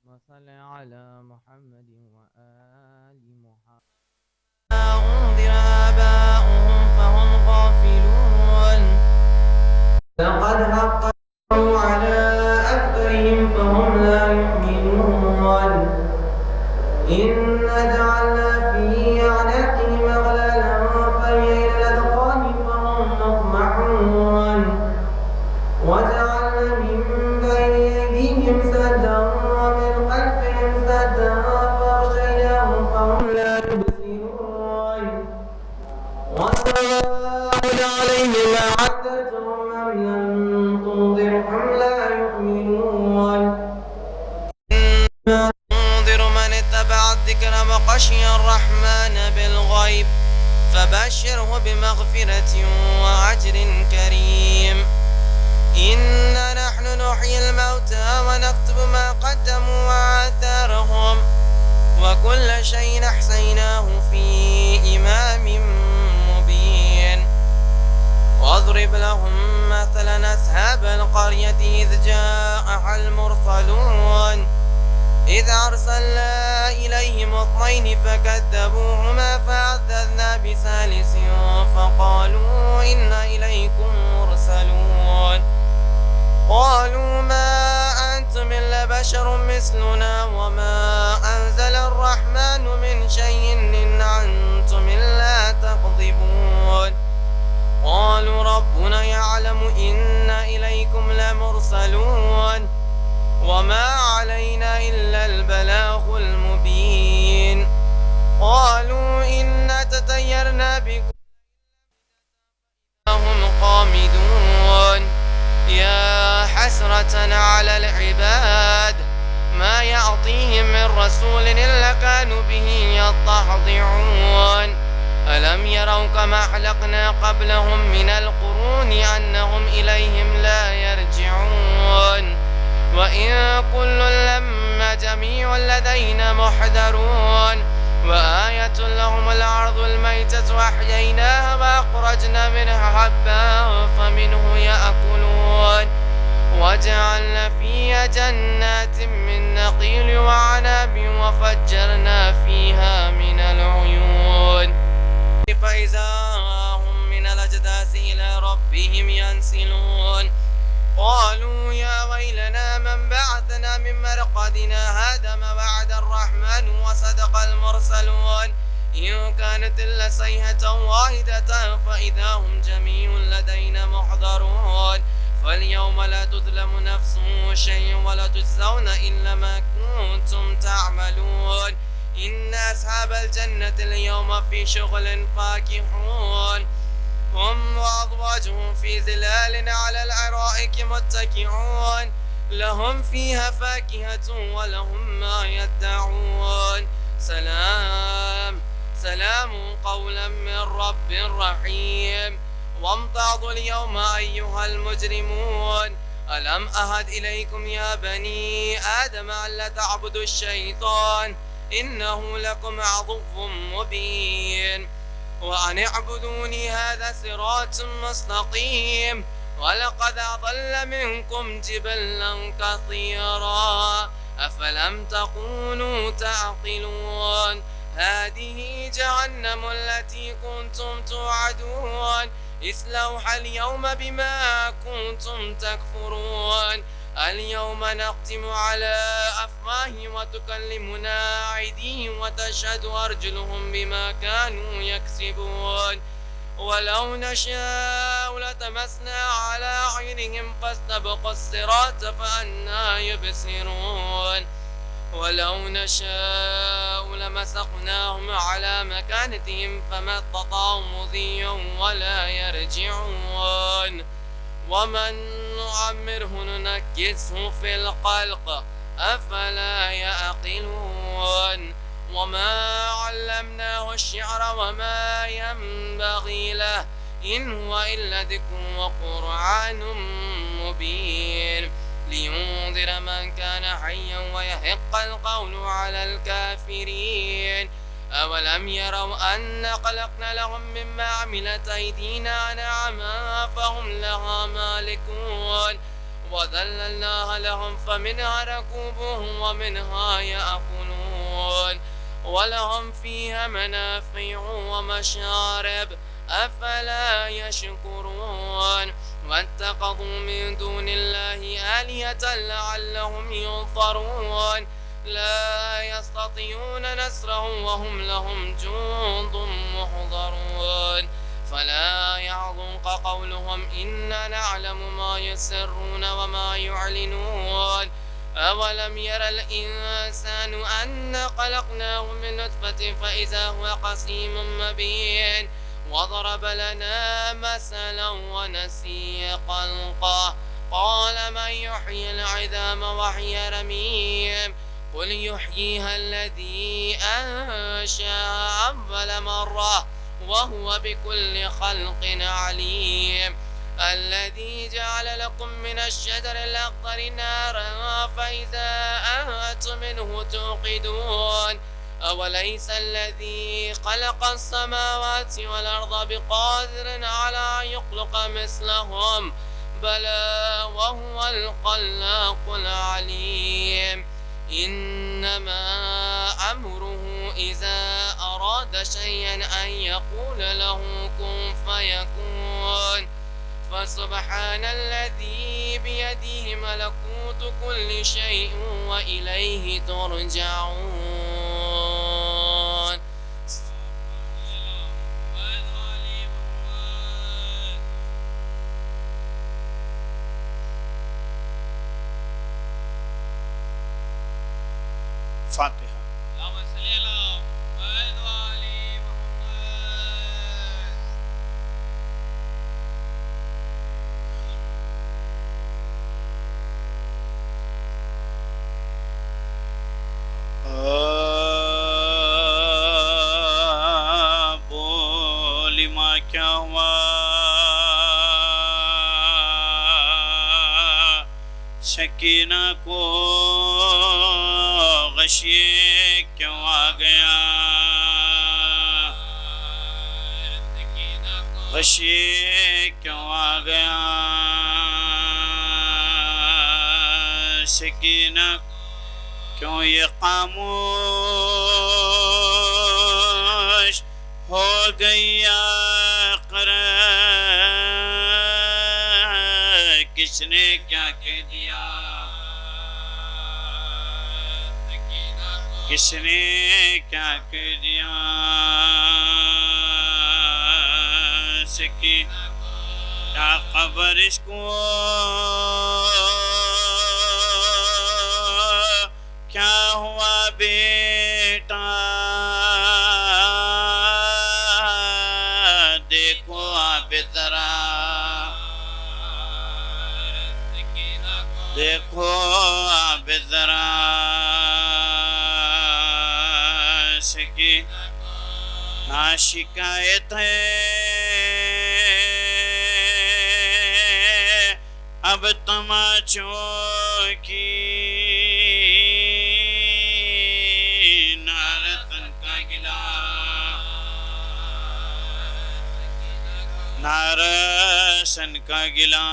وصل على محمد وآل محمد. أنذر آباؤهم فهم غافلون لقد حق على أكثرهم فهم لا يؤمنون إن جعلنا في أعناقهم أغلالا فهي إلى الأذقان فهم مقمحون وجعلنا من بين أيديهم سدا ومن خلفهم سدا فأغشيناهم فهم لا يبصرون وسواء عليهم أعدتهم أم لم تنذرهم لا يؤمنون إنما تنذر من اتبع الذكر وخشي الرحمن بالغيب فبشره بمغفرة وأجر كريم إنا نحن نحيي الموتى ونكتب ما قدموا وآثارهم وكل شيء أحصيناه في إمام مبين واضرب لهم مثلا أصحاب القرية إذ جاءها المرسلون إذ أرسلنا إليهم اثنين فكذبوهما فعززنا بثالث فقالوا إنا إليكم مرسلون قالوا ما أنتم إلا بشر مثلنا وما أنزل الرحمن من شيء إن أنتم إلا تكذبون قالوا ربنا يعلم إنا إليكم لمرسلون وما علينا إلا البلاغ المبين قالوا إنا تطيرنا بكم هم قامدون يا حسرة على العباد ما يعطيهم من رسول إلا كانوا به يستهزئون ألم يروا كما أهلكنا قبلهم من القرون أنهم إليهم لا يرجعون وإن كل لما جميع لدينا محضرون وآية لهم الأرض الميتة أحييناها وأخرجنا منها حبا فمنه يأكلون وجعلنا فيها جنات من نخيل وعناب وفجرنا فيها من العيون فإذا هم من الأجداث إلى ربهم ينسلون قالوا يا ويلنا من بعثنا من مرقدنا هذا ما وعد الرحمن وصدق المرسلون إن كانت إلا صيحة واحدة فإذا هم جميع لدينا محضرون فاليوم لا تظلم نفس شيء ولا تجزون إلا ما كنتم تعملون إن أصحاب الجنة اليوم في شغل فاكهون هم وأزواجهم في ظلال على الأرائك متكئون لهم فيها فاكهة ولهم ما يدعون سلام قولا من رب رحيم وامتعضوا اليوم أيها المجرمون ألم أهد إليكم يا بني آدم ألا تعبدوا الشيطان إنه لكم عدو مبين وأن اعبدوني هذا صراط مستقيم ولقد أضل منكم جبلا كثيرا أفلم تكونوا تعقلون هذه جهنم التي كنتم توعدون اصلوها اليوم بما كنتم تكفرون اليوم نختم على أفواههم وتكلمنا أيديهم وتشهد أرجلهم بما كانوا يكسبون ولو نشاء لتمسنا على عينهم فاستبقوا الصراط فأنا يبصرون ولو نشاء لمسخناهم على مكانتهم فما استطاعوا مضيا ولا يرجعون ومن نعمره ننكسه في الخلق أفلا يعقلون وما علمناه الشعر وما ينبغي له إن هو إلا ذكر وقرآن مبين لينذر من كان حيا ويحق القول على الكافرين أولم يروا أن خلقنا لهم مما عملت أيدينا أنعاما فهم لها مالكون وذللناها لهم فمنها ركوبهم ومنها يأكلون ولهم فيها منافع ومشارب أفلا يشكرون واتخذوا من دون الله آلهة لعلهم ينصرون لا يستطيعون نصرهم وهم لهم جند محضرون فلا يحزنك قولهم إنا نعلم ما يسرون وما يعلنون أولم ير الإنسان أنا خلقناه من نطفة فإذا هو خصيم مبين وضرب لنا مثلا ونسي خلقه قال من يحيي العظام وهي رميم قل يحييها الذي أنشأها أول مرة وهو بكل خلق عليم الذي جعل لكم من الشجر الأخضر نارا فإذا أنتم منه توقدون أوليس الذي خلق السماوات والأرض بقادر على أن يخلق مثلهم بلى وهو الخلاق العليم إنما أمره إذا أراد شيئا أن يقول له كن فيكون فسبحان الذي بيده ملكوت كل شيء وإليه ترجعون فاتحة. بولی ماں کیا ہوا سکینہ کو غشیے کیوں آ گیا غشیے کیوں آ گیا سکینہ کیوں یہ خاموش ہو گئی آخر کس نے کیا کہہ دیا کس نے کیا کہہ دیا سکینہ کیا خبر اس کو کیا ہوا بیٹا دیکھو آپ ذرا دیکھو آپ ذرا سکینہ نا شکایت ہے اب تماچوں کی نارتن کا گلا نارسن کا گلا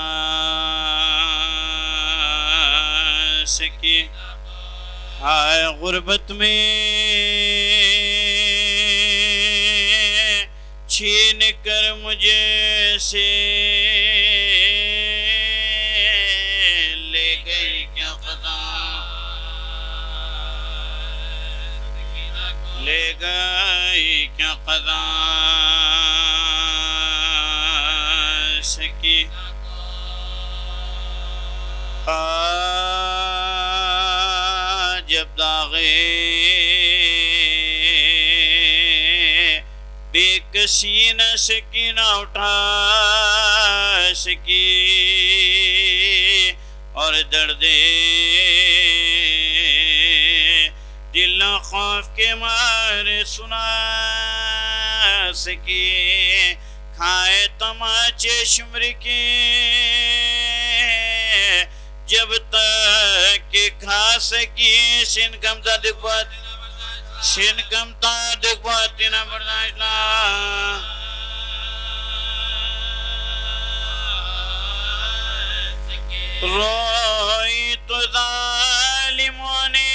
سکینہ ہائے غربت میں چھین کر مجھے سے لے گئی کیا قضا لے گئی کیا قضا سکینہ جب داغے بے کسی نہ سکینہ اٹھا سکی اور درد دل خوف کے مارے سنا سکی کھائے تماچے شمر کے جب تک کہ کھا سکی سن کم تا دکھوات سن کم تا دکھوات تینا برداشتنا روئی تو ظالموں نے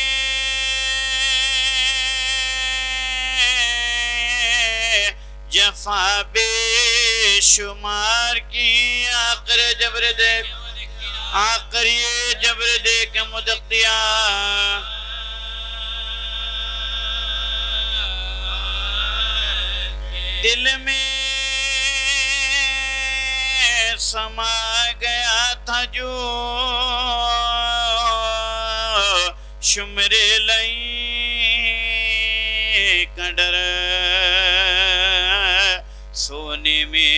جفا بے شمار کی آخر جبر دیکھ آخر یہ جبر دیکھ مدقتیا دل میں سما گیا تھا جو شمر لئی کا ڈر سونے میں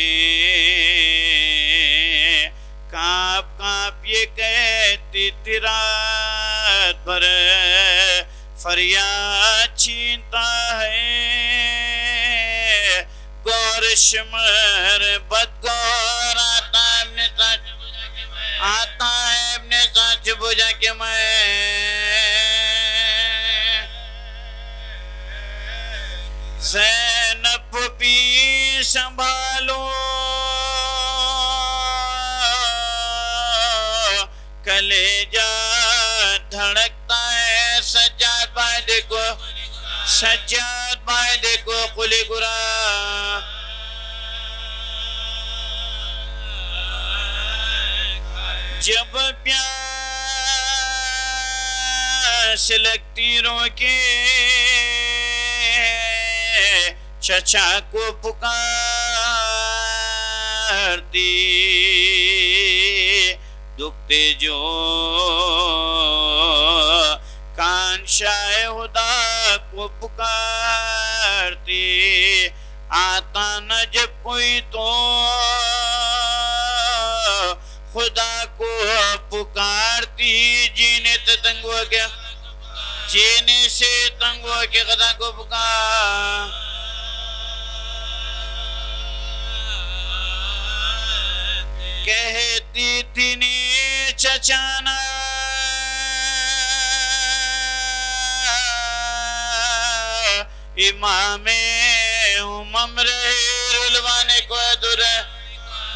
کانپ کانپ یہ کہتی تیرات پر فریاد چھینتا ہے گور شمر بدگور آتا ہے ابن سچ بجا کے میں زینب بھی سنبھالو کلیجہ دھڑکتا ہے سجاد بھائی دیکھو سجاد بھائی دیکھو قلی گرا جب پیاس لگتی روکے چچا کو پکارتی دکھتے جو کان شاہ خدا کو پکارتی آتا نہ جب کوئی تو خدا کو پکارتی جینے سے تنگ ہو گیا جینے سے تنگ ہو کے خدا کو پکار کہتی تھی نی چچانا امام امم رہے رلوانے کو دور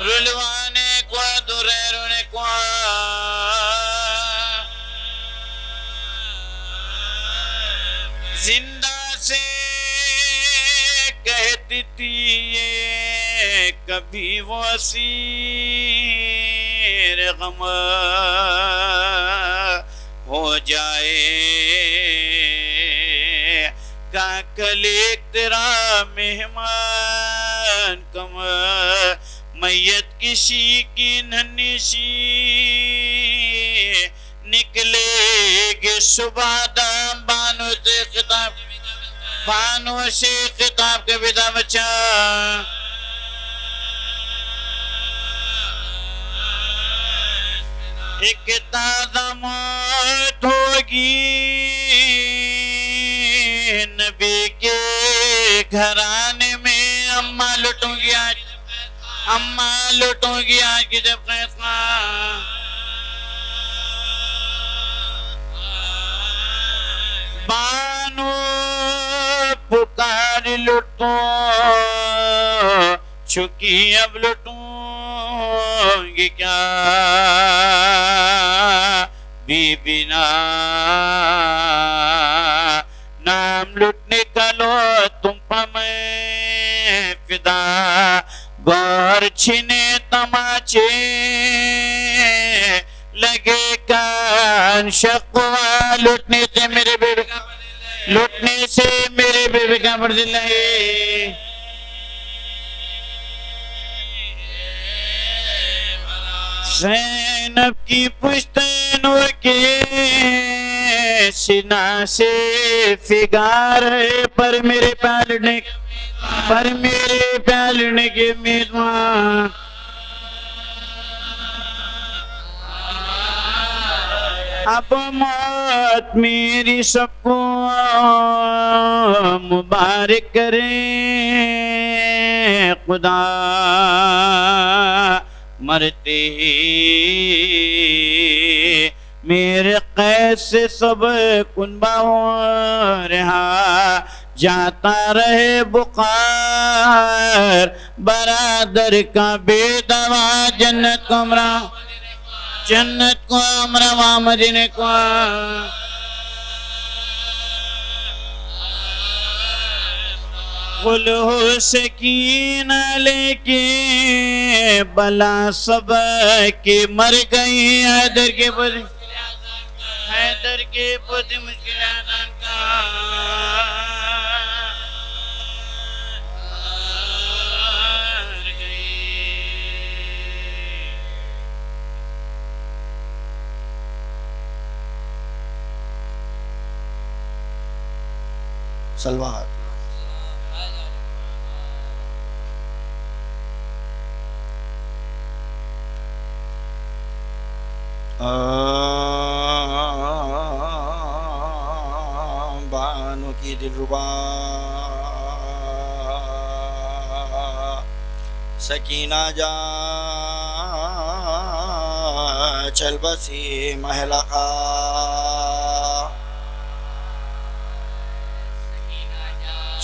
رلوانے کو دور رونے کو زندہ سے کہتی تھی یہ کبھی وہ اسیر غم ہو جائے کل ایک تیرا مہمان کم میت کسی کی ننھی سی نکلے گے صبح دام بانو سے خطاب بانو سے خطاب کے بدا بچا ایک تازہ موت ہوگی نبی کے گھرانے میں اماں لٹوں گی آج اماں لٹوں گی آج کی جب فیصلہ بانو پکار لٹوں چکی اب لٹوں گی کیا بی بنا نام لٹنے کا لو تم پا میں فدا گور چھنے تماچے لگے کان شقوا لٹنے سے میرے بیبی کا لٹنے سے میرے بیبی کا پردل ہے زینب کی پشتینوں کے سینہ سے فگار ہے پر میرے پیالنے کے میدوان اب موت میری سب کو مبارک کرے خدا مرتے ہی میرے قید سے سب کنبہ رہا جاتا رہے بخار برادر کا بے دوا جنت کمرہ جنت کو امروا مدینے کو غل ہو سکینہ لے کے بلا سب کے مر گئی حیدر کے پتی مشکلات کا سلوات بانو کی دلربا سکینہ جا چل بسی محلقہ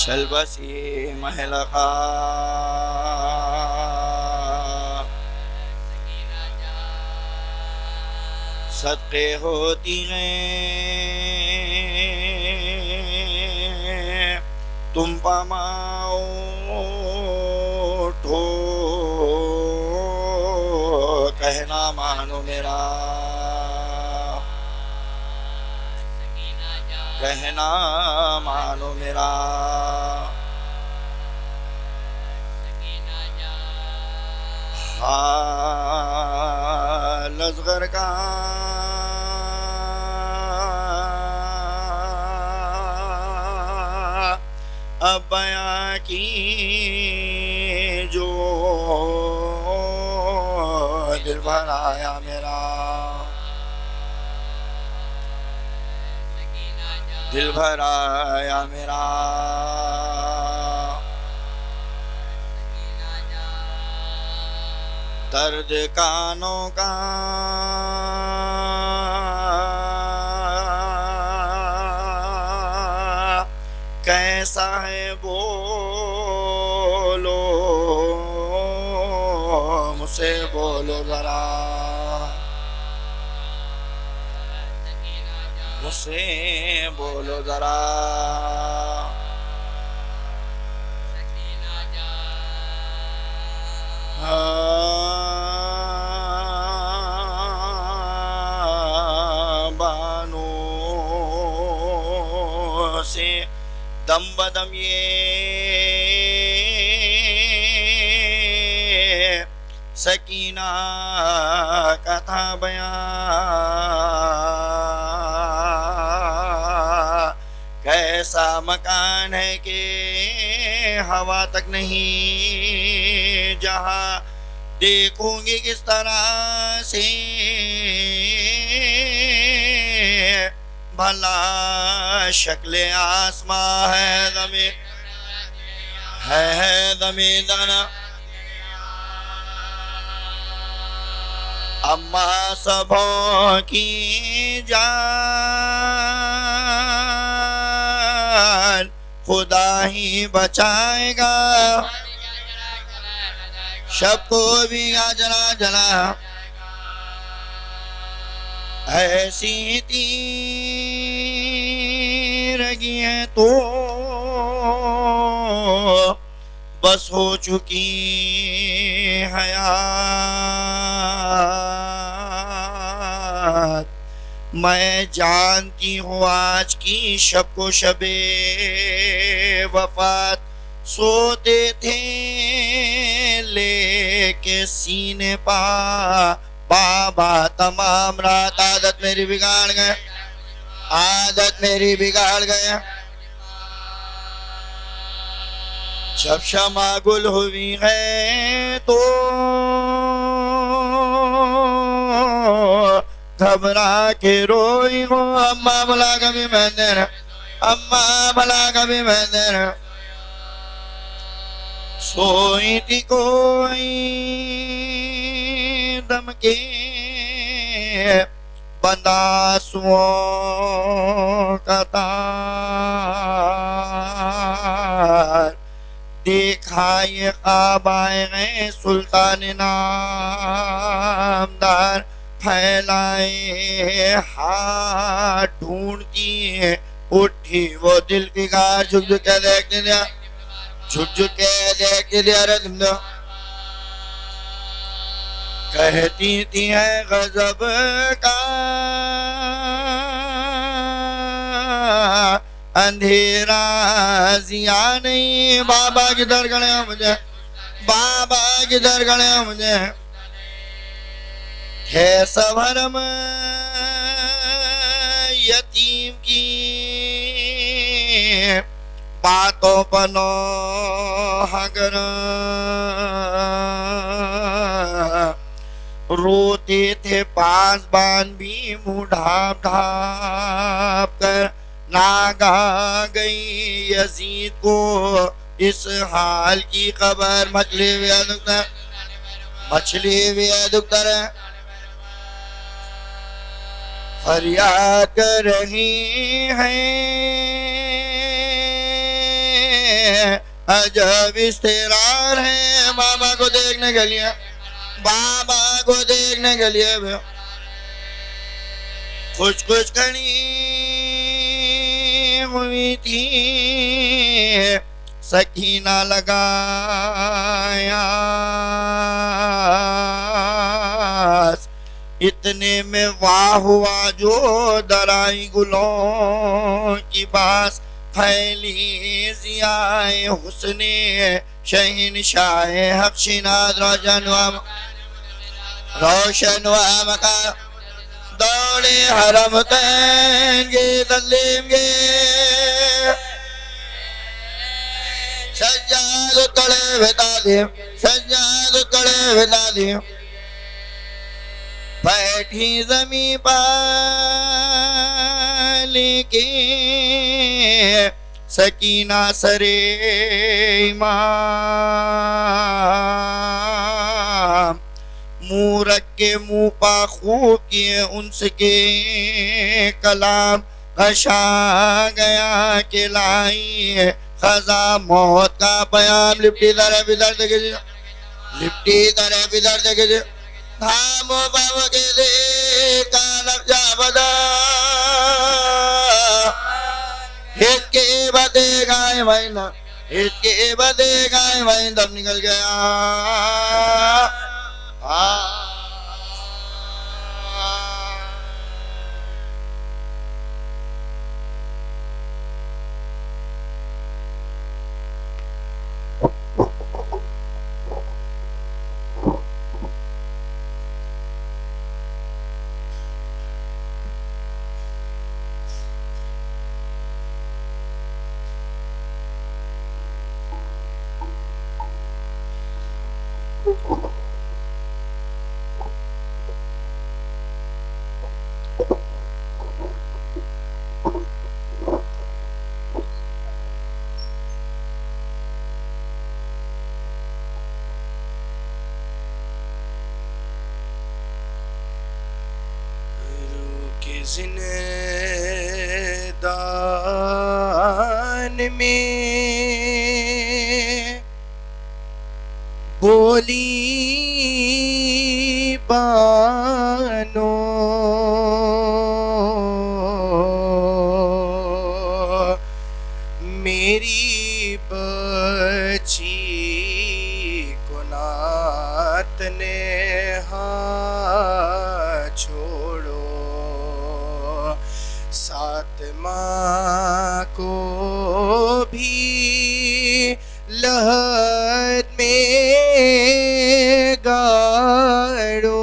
چل بسی محلقہ صدقے ہوتی ہیں تم پاماؤ ٹھو کہنا مانو میرا کہنا مانو میرا حال اصغر کا اب بیاں کی جو دل بھر آیا میرا دل بھر آیا میرا درد کانوں کا کیسا ہے بولو مجھ سے بولو ذرا مجھ سے بولو ذرا بانو سے دم بدم یہ سکینہ کا تھا بیان کیسا مکان ہے کہ ہوا تک نہیں جہاں دیکھوں گی کس طرح سے بھلا شکل آسماں ہے زمین دانا اما سبوں کی جان خدا ہی بچائے گا شب کو بھی جلا جلا ایسی تیرگی ہے تو بس ہو چکی حیات میں جانتی ہوں آج کی شب کو شب وفات سوتے تھے لے کے سینے پا بابا تمام رات عادت میری بگاڑ گئے عادت میری بگاڑ گئے جب شمع گل ہوئی ہے تو گھبرا کے روئی ہو اماں بلا کبھی مہندر اماں بلا کبھی مہندر سوئی تھی کوئی دم کے بنداسوں کا تار دیکھا یہ خواب آئے گئے سلطان نامدار پھیلائے ہاتھ ڈھونڈتی ہے اٹھی وہ دل فگار جھک جھک کے دیکھتے دیا جھک جھک کے دیکھتے دیا رتم دو کہتی تھی ہے غضب کا اندھیرا ضیاء نہیں بابا کدھر گئے مجھے بابا کدھر گئے مجھے ہے سب حرم یتیم کی باتوں پر نوح گر روتے تھے پاسبان بھی منہ ڈھانپ ڈھانپ کر ناگاہ گئی یزید کو اس حال کی خبر مچھلی بھی دکتر ہے فریاد کر رہی ہیں عجب استقرار ہے بابا کو دیکھنے کے لیے بابا کو دیکھنے کے لیے خوش خوش کھڑی ہوئی تھی سکینہ لگایا اتنے میں واہ ہوا جو درائی گلوں کی باس پھیلی ضیاء حسن شہنشاہ حق شناد روشن و مقام دوڑے حرم تین گے تسلیم گے سجاد کڑے بتا دیں سجاد کڑے بتا دیں بیٹھی زمین پر لیکن سکینہ سرے امام منہ رکھ کے منہ پا خوب کیے انس کے کلام غشا گیا کہ لائی خزاں موت کا پیام لپٹی طرف ادھر دیکھے لپٹی طرف ادھر دیکھے دھامو بابا کے دے کا لفظہ بدا ہت کے بدے گائے مہینہ ہت کے بدے گائے مہینہ دم نکل گیا زندان میں بولی بانو میری بچی کو نات نے چھوڑو سات ماں کو بھی لہد میں گاڑو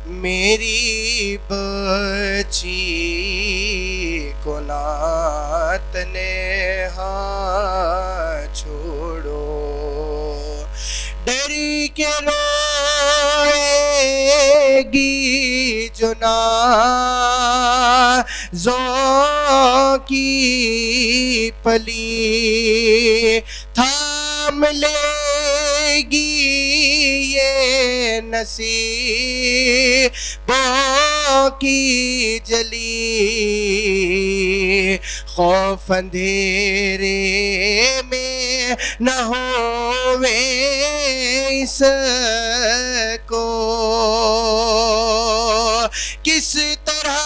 میری بچی کو نات نے چھوڑو ڈری کے روئے گی جنازوں کی پلی تھام لے گی یہ نصیبوں کی جلی خوف اندھیرے میں نہ ہووے اس کو کس طرح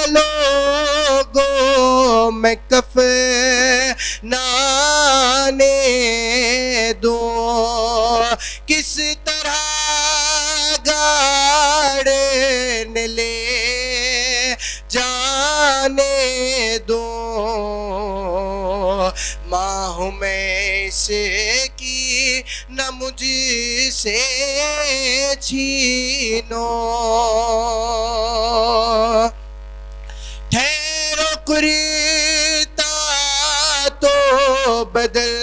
لوگوں میں کفنانے دوں کس طرح گاڑنے لے جانے دوں ماں ہوں میں سے کی نہ مجھ سے چھینو ٹھہرو کرتا تو بدل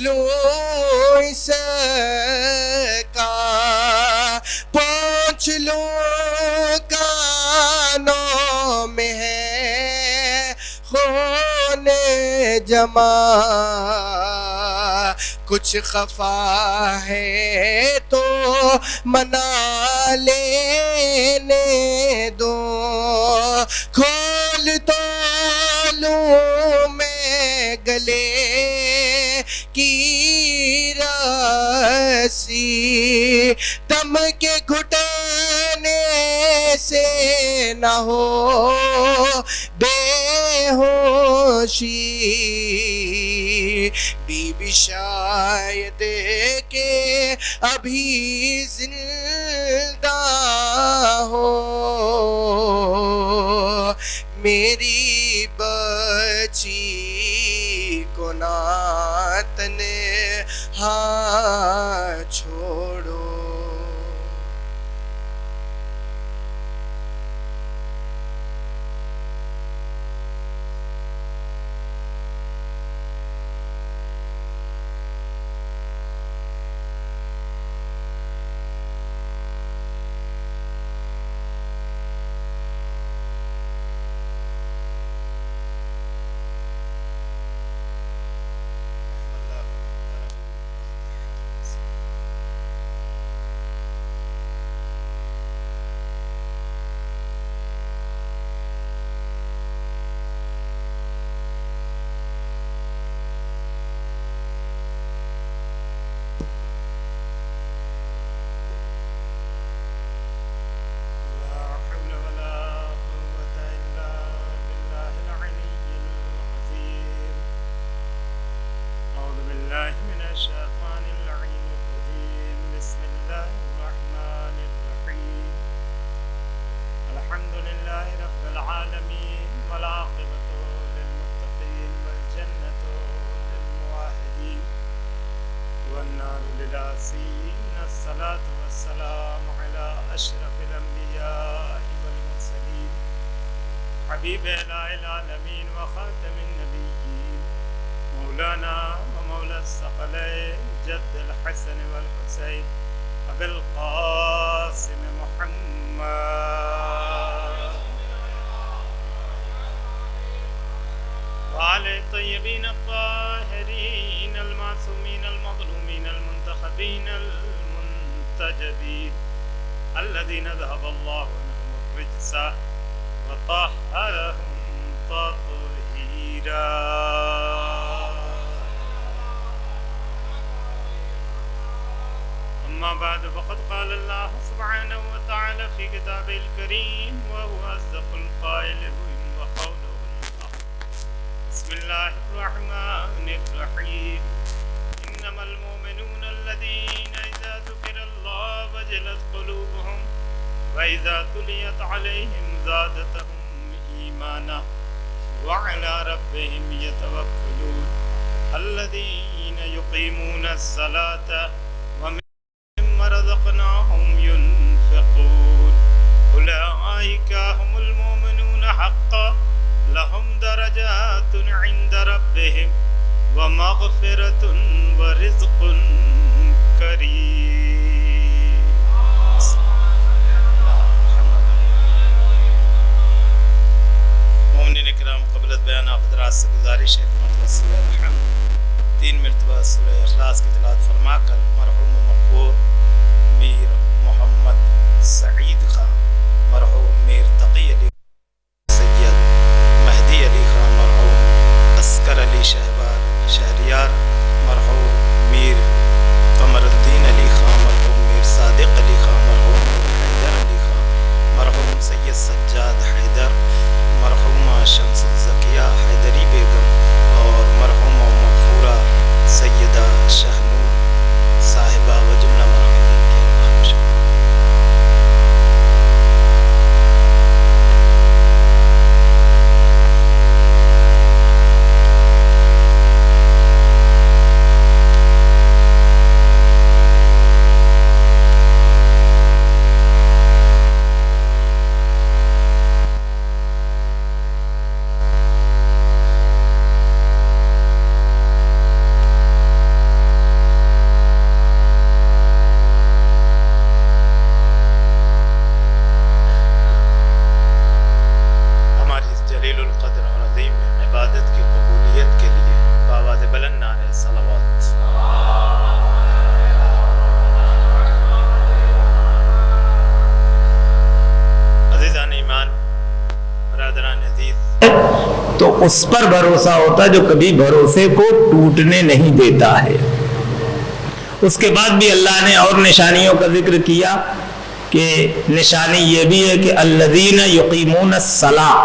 لوں اس کا پہنچ لوں کانوں میں ہے خون جمع کچھ خفا ہے تو منا لینے دو کھول تو لوں میں گلے کی رسی دم کے گھٹنے سے نہ ہو بے ہوشی بی بی شاید کہ ابھی زندہ ہو میری بچی کو نہ تنہا چھوڑو حبیب العالمین وخاتم النبیین مولانا ومولا الثقلین جد الحسن والحسین ابی القاسم محمد وعلى الطيبين الطاهرين المعصومين المظلومين المنتخبين المنتجبين الذين ذهب الله عنهم الرجس وطهرهم تطهيرا أما بعد فقد قال الله سبحانه وتعالى في كتابه الكريم وهو أصدق القائلين وقوله الحق بسم الله الرحمن الرحيم إنما المؤمنون الذين إذا ذكر الله وجلت قلوبهم وإذا تليت عليهم زادتهم إيمانا وعلى ربهم يتوكلون الذين يقيمون الصلاة ومما رزقناهم ينفقون أولئك هم المؤمنون حقا لهم درجات عند ربهم ومغفرة ورزق كريم. مومنین اکرام قبل بیان آپ حضرات سے گزارش ہے کہ مرتبہ سورہ الحمد 3 مرتبہ سورہ اخلاص کی تلاوت فرما کر مرحوم مغفور میر محمد سعید خان مرحوم میر تقی علی سید مہدی علی خان مرحوم عسکر علی شہبار سجاد حیدر، مرحومہ شمس الزکیہ حیدری بیگم اور مرحومہ مغفورہ سیدہ شہنور صاحبہ و جملہ مرحومین کے ارواح. تو اس پر بھروسہ ہوتا جو کبھی بھروسے کو ٹوٹنے نہیں دیتا ہے. اس کے بعد بھی اللہ نے اور نشانیوں کا ذکر کیا کہ نشانی یہ بھی ہے کہ الذین یقیمون الصلاۃ،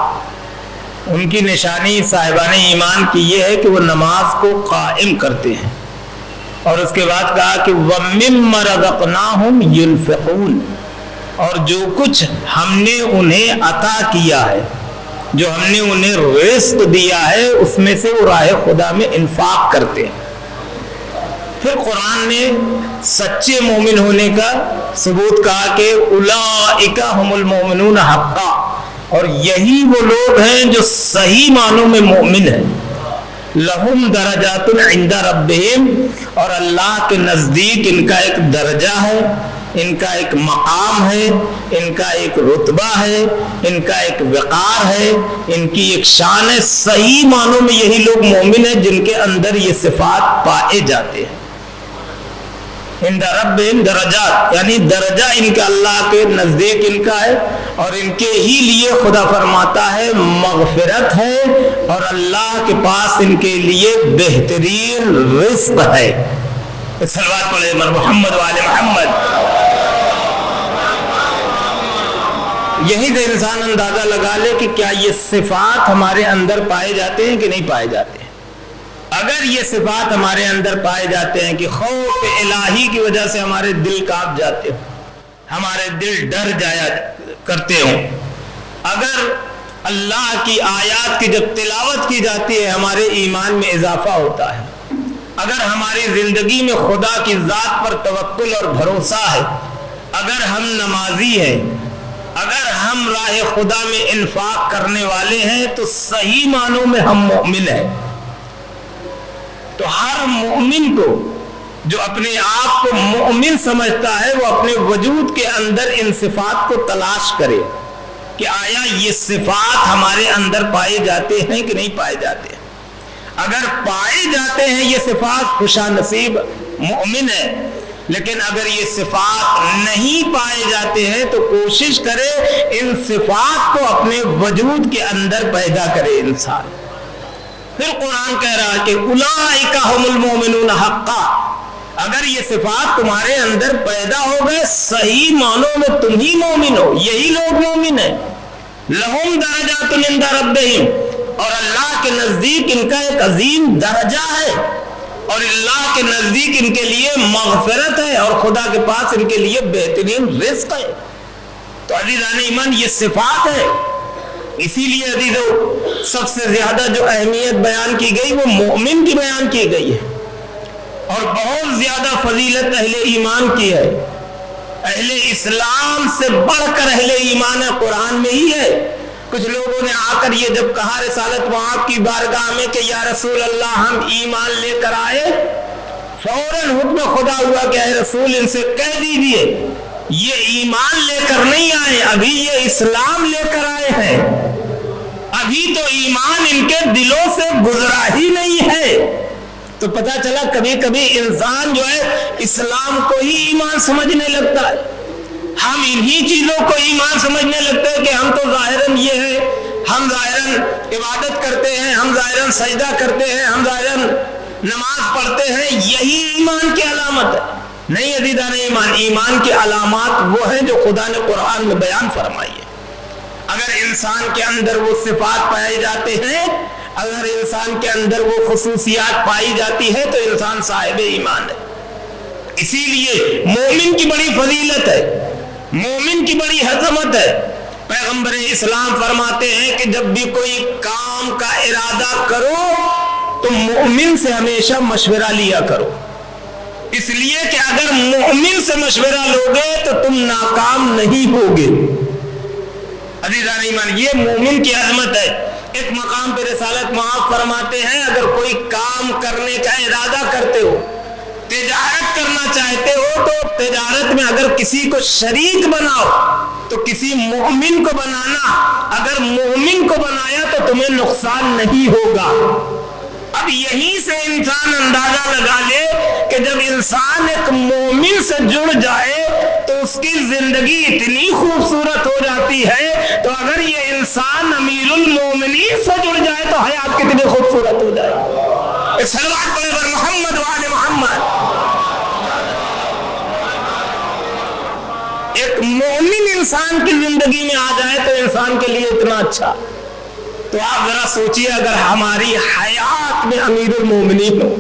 ان کی نشانی صاحبان ایمان کی یہ ہے کہ وہ نماز کو قائم کرتے ہیں. اور اس کے بعد کہا کہ وَمِمَّا رَزَقْنَاهُمْ يُنْفِقُونَ، اور جو کچھ ہم نے انہیں عطا کیا ہے، جو ہم نے انہیں رزق دیا ہے، اس میں سے وہ راہ خدا میں انفاق کرتے ہیں. پھر قرآن نے سچے مومن ہونے کا ثبوت کہا کہ اولئک ھم المؤمنون حقا، اور یہی وہ لوگ ہیں جو صحیح معنوں میں مومن ہیں. لہم درجات عند ربہم، اور اللہ کے نزدیک ان کا ایک درجہ ہے، ان کا ایک مقام ہے، ان کا ایک رتبہ ہے، ان کا ایک وقار ہے، ان کی ایک شان ہے. صحیح معنوں میں یہی لوگ مومن ہیں جن کے اندر یہ صفات پائے جاتے ہیں. عند ربہم درجات، یعنی درجہ ان کا اللہ کے نزدیک ان کا ہے، اور ان کے ہی لیے خدا فرماتا ہے مغفرت ہے، اور اللہ کے پاس ان کے لیے بہترین رزق ہے. صلوات پڑھے محمد وآل محمد. یہی سے انسان اندازہ لگا لے کہ کیا یہ صفات ہمارے اندر پائے جاتے ہیں کہ نہیں پائے جاتے ہیں. اگر یہ صفات ہمارے اندر پائے جاتے ہیں کہ خوف الہی کی وجہ سے ہمارے دل کانپ جاتے ہوں، ہمارے دل ڈر جایا کرتے ہوں، اگر اللہ کی آیات کی جب تلاوت کی جاتی ہے ہمارے ایمان میں اضافہ ہوتا ہے، اگر ہماری زندگی میں خدا کی ذات پر توکل اور بھروسہ ہے، اگر ہم نمازی ہیں، اگر ہم راہ خدا میں انفاق کرنے والے ہیں، تو صحیح معنوں میں ہم مومن ہیں. تو ہر مومن کو جو اپنے آپ کو مومن سمجھتا ہے وہ اپنے وجود کے اندر ان صفات کو تلاش کرے کہ آیا یہ صفات ہمارے اندر پائے جاتے ہیں کہ نہیں پائے جاتے ہیں. اگر پائے جاتے ہیں یہ صفات خوشا نصیب مومن ہے، لیکن اگر یہ صفات نہیں پائے جاتے ہیں تو کوشش کرے ان صفات کو اپنے وجود کے اندر پیدا کرے انسان. پھر قرآن کہہ رہا کہ اولئک ھم المؤمنون حقا، اگر یہ صفات تمہارے اندر پیدا ہو گئے صحیح معنوں میں تم ہی مومن ہو، یہی لوگ مومن ہیں. لہم درجات عند ربہم، اور اللہ کے نزدیک ان کا ایک عظیم درجہ ہے، اور اللہ کے نزدیک ان کے لیے مغفرت ہے، اور خدا کے پاس ان کے لیے بہترین رزق ہے. تو عزیزان ایمان یہ صفات ہے. اسی لیے عزیزو سب سے زیادہ جو اہمیت بیان کی گئی وہ مومن کی بیان کی گئی ہے، اور بہت زیادہ فضیلت اہل ایمان کی ہے. اہل اسلام سے بڑھ کر اہل ایمان قرآن میں ہی ہے. کچھ لوگوں نے آ کر یہ جب کہا رسالت معاق کی بارگاہ میں کہ یا رسول اللہ ہم ایمان لے کر آئے، فوراً حکم خدا ہوا کہ اے رسول ان سے کہہ دیجئے یہ ایمان لے کر نہیں آئے، ابھی یہ اسلام لے کر آئے ہیں، ابھی تو ایمان ان کے دلوں سے گزرا ہی نہیں ہے. تو پتہ چلا کبھی کبھی انسان جو ہے اسلام کو ہی ایمان سمجھنے لگتا ہے. ہم انہی چیزوں کو ایمان سمجھنے لگتے ہیں کہ ہم تو ظاہراً یہ ہے، ہم ظاہراً عبادت کرتے ہیں، ہم ظاہراً سجدہ کرتے ہیں، ہم ظاہراً نماز پڑھتے ہیں، یہی ایمان کی علامت ہے. نہیں عزیزان ایمان، ایمان کی علامات وہ ہیں جو خدا نے قرآن میں بیان فرمائی ہے. اگر انسان کے اندر وہ صفات پائے جاتے ہیں، اگر انسان کے اندر وہ خصوصیات پائی جاتی ہے تو انسان صاحب ایمان ہے۔ اسی لیے مومن کی بڑی فضیلت ہے، مومن کی بڑی عظمت ہے۔ پیغمبر اسلام فرماتے ہیں کہ جب بھی کوئی کام کا ارادہ کرو تو مومن سے ہمیشہ مشورہ لیا کرو، اس لیے کہ اگر مومن سے مشورہ لوگے تو تم ناکام نہیں ہوگے۔ عزیزان ایمان، یہ مومن کی عظمت ہے۔ ایک مقام پہ رسالت معاف فرماتے ہیں اگر کوئی کام کرنے کا ارادہ کرتے ہو، تجارت کرنا چاہتے ہو، تو تجارت میں اگر کسی کو شریک بناؤ تو کسی مومن کو بنانا، اگر مومن کو بنایا تو تمہیں نقصان نہیں ہوگا۔ اب یہیں سے انسان اندازہ لگا لے کہ جب انسان ایک مومن سے جڑ جائے تو اس کی زندگی اتنی خوبصورت ہو جاتی ہے، تو اگر یہ انسان امیر المومنین سے جڑ جائے تو حیات کتنی خوبصورت ہو جائے۔ صلوات پڑھے بر محمد وآل محمد۔ ایک مومن انسان کی زندگی میں آ جائے تو انسان کے لیے اتنا اچھا۔ تو آپ ذرا سوچئے اگر ہماری حیات میں امیر المومنین ہو،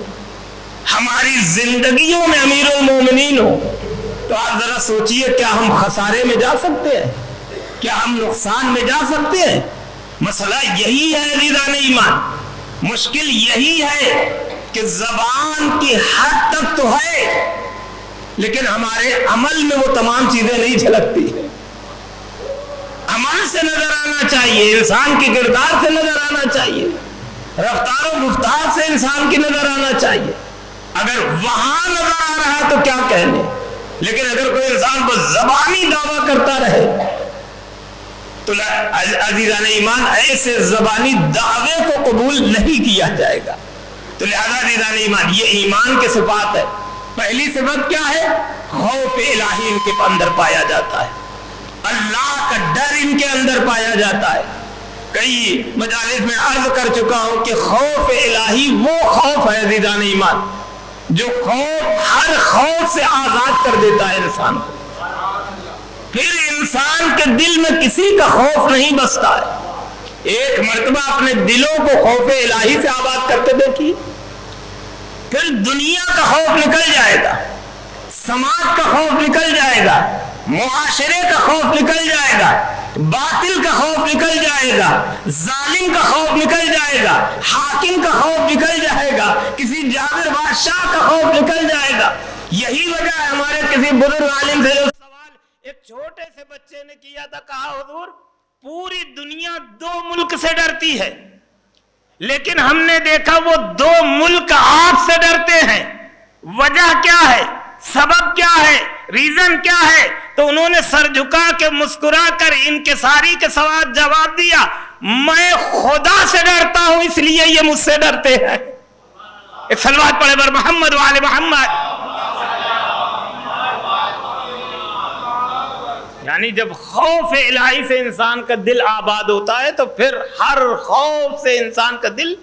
ہماری زندگیوں میں امیر المومنین ہو، تو آپ ذرا سوچئے کیا ہم خسارے میں جا سکتے ہیں؟ کیا ہم نقصان میں جا سکتے ہیں؟ مسئلہ یہی ہے عزیزان ایمان، مشکل یہی ہے کہ زبان کی حد تک تو ہے لیکن ہمارے عمل میں وہ تمام چیزیں نہیں جھلکتی۔ عمل سے نظر آنا چاہیے، انسان کی کردار سے نظر آنا چاہیے، رفتار و گفتار سے انسان کی نظر آنا چاہیے۔ اگر وہاں نظر آ رہا ہے تو کیا کہنے، لیکن اگر کوئی انسان بس زبانی دعویٰ کرتا رہے تو عزیزان ایمان ایسے زبانی دعوے کو قبول نہیں کیا جائے گا۔ تو لہذا عزیزان ایمان یہ ایمان کی صفات ہے۔ پہلی صفت کیا ہے؟ خوف الہی ان کے اندر پایا جاتا ہے، اللہ کا ڈر ان کے اندر پایا جاتا ہے۔ کئی مجالس میں عرض کر چکا ہوں کہ خوف الہی وہ خوف ہے عزیزان ایمان جو خوف ہر خوف سے آزاد کر دیتا ہے انسان کو، پھر انسان کے دل میں کسی کا خوف نہیں بستا ہے۔ ایک مرتبہ اپنے دلوں کو خوف الہی سے آباد کرتے دیکھیے، پھر دنیا کا خوف نکل جائے گا، سماج کا خوف نکل جائے گا، معاشرے کا خوف نکل جائے گا، باطل کا خوف نکل جائے گا، ظالم کا خوف نکل جائے گا، حاکم کا خوف نکل جائے گا، کسی جابر بادشاہ کا خوف نکل جائے گا۔ یہی وجہ ہے ہمارے کسی بزرگ عالم سے جو سوال ایک چھوٹے سے بچے نے کیا تھا، کہا حضور پوری دنیا 2 ملک سے ڈرتی ہے لیکن ہم نے دیکھا وہ 2 ملک آپ سے ڈرتے ہیں، وجہ کیا ہے، سبب کیا ہے، ریزن کیا ہے؟ تو انہوں نے سر جھکا کے مسکرا کر انکساری کے سوال جواب دیا، میں خدا سے ڈرتا ہوں اس لیے یہ مجھ سے ڈرتے ہیں۔ ایک صلوات پڑھے بر محمد وآل محمد۔ یعنی جب خوف الہی سے انسان کا دل آباد ہوتا ہے تو پھر ہر خوف سے انسان کا دل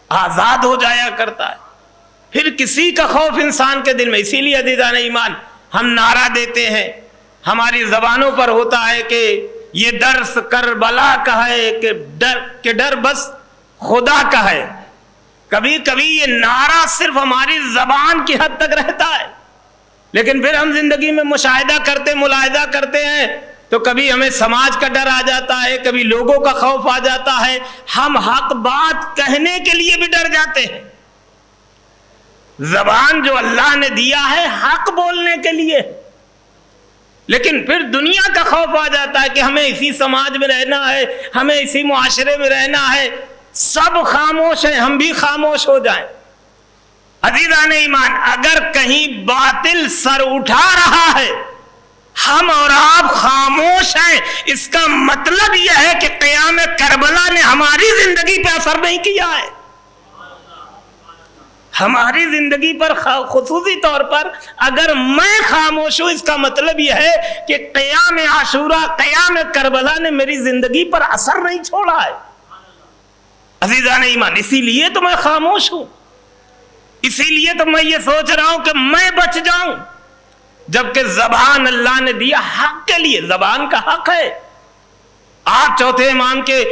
آزاد ہو جایا کرتا ہے، پھر کسی کا خوف انسان کے دل میں۔ اسی لیے عزیزان ایمان ہم نعرہ دیتے ہیں، ہماری زبانوں پر ہوتا ہے کہ یہ درس کربلا کا ہے کہ ڈر بس خدا کا ہے۔ کبھی کبھی یہ نعرہ صرف ہماری زبان کی حد تک رہتا ہے لیکن پھر ہم زندگی میں مشاہدہ کرتے ملاحظہ کرتے ہیں تو کبھی ہمیں سماج کا ڈر آ جاتا ہے، کبھی لوگوں کا خوف آ جاتا ہے، ہم حق بات کہنے کے لیے بھی ڈر جاتے ہیں۔ زبان جو اللہ نے دیا ہے حق بولنے کے لیے، لیکن پھر دنیا کا خوف آ جاتا ہے کہ ہمیں اسی سماج میں رہنا ہے، ہمیں اسی معاشرے میں رہنا ہے، سب خاموش ہیں ہم بھی خاموش ہو جائیں۔ عزیزان ایمان اگر کہیں باطل سر اٹھا رہا ہے ہم اور آپ خاموش ہیں، اس کا مطلب یہ ہے کہ قیام کربلا نے ہماری زندگی پہ اثر نہیں کیا ہے۔ ہماری زندگی پر خصوصی طور پر اگر میں خاموش ہوں اس کا مطلب یہ ہے کہ قیام عاشورہ، قیام کربلا نے میری زندگی پر اثر نہیں چھوڑا ہے۔ عزیزان ایمان اسی لیے تو میں خاموش ہوں، اسی لیے تو میں یہ سوچ رہا ہوں کہ میں بچ جاؤں، جبکہ زبان اللہ نے دیا حق کے لیے، زبان کا حق ہے۔ آپ چوتھے امام کے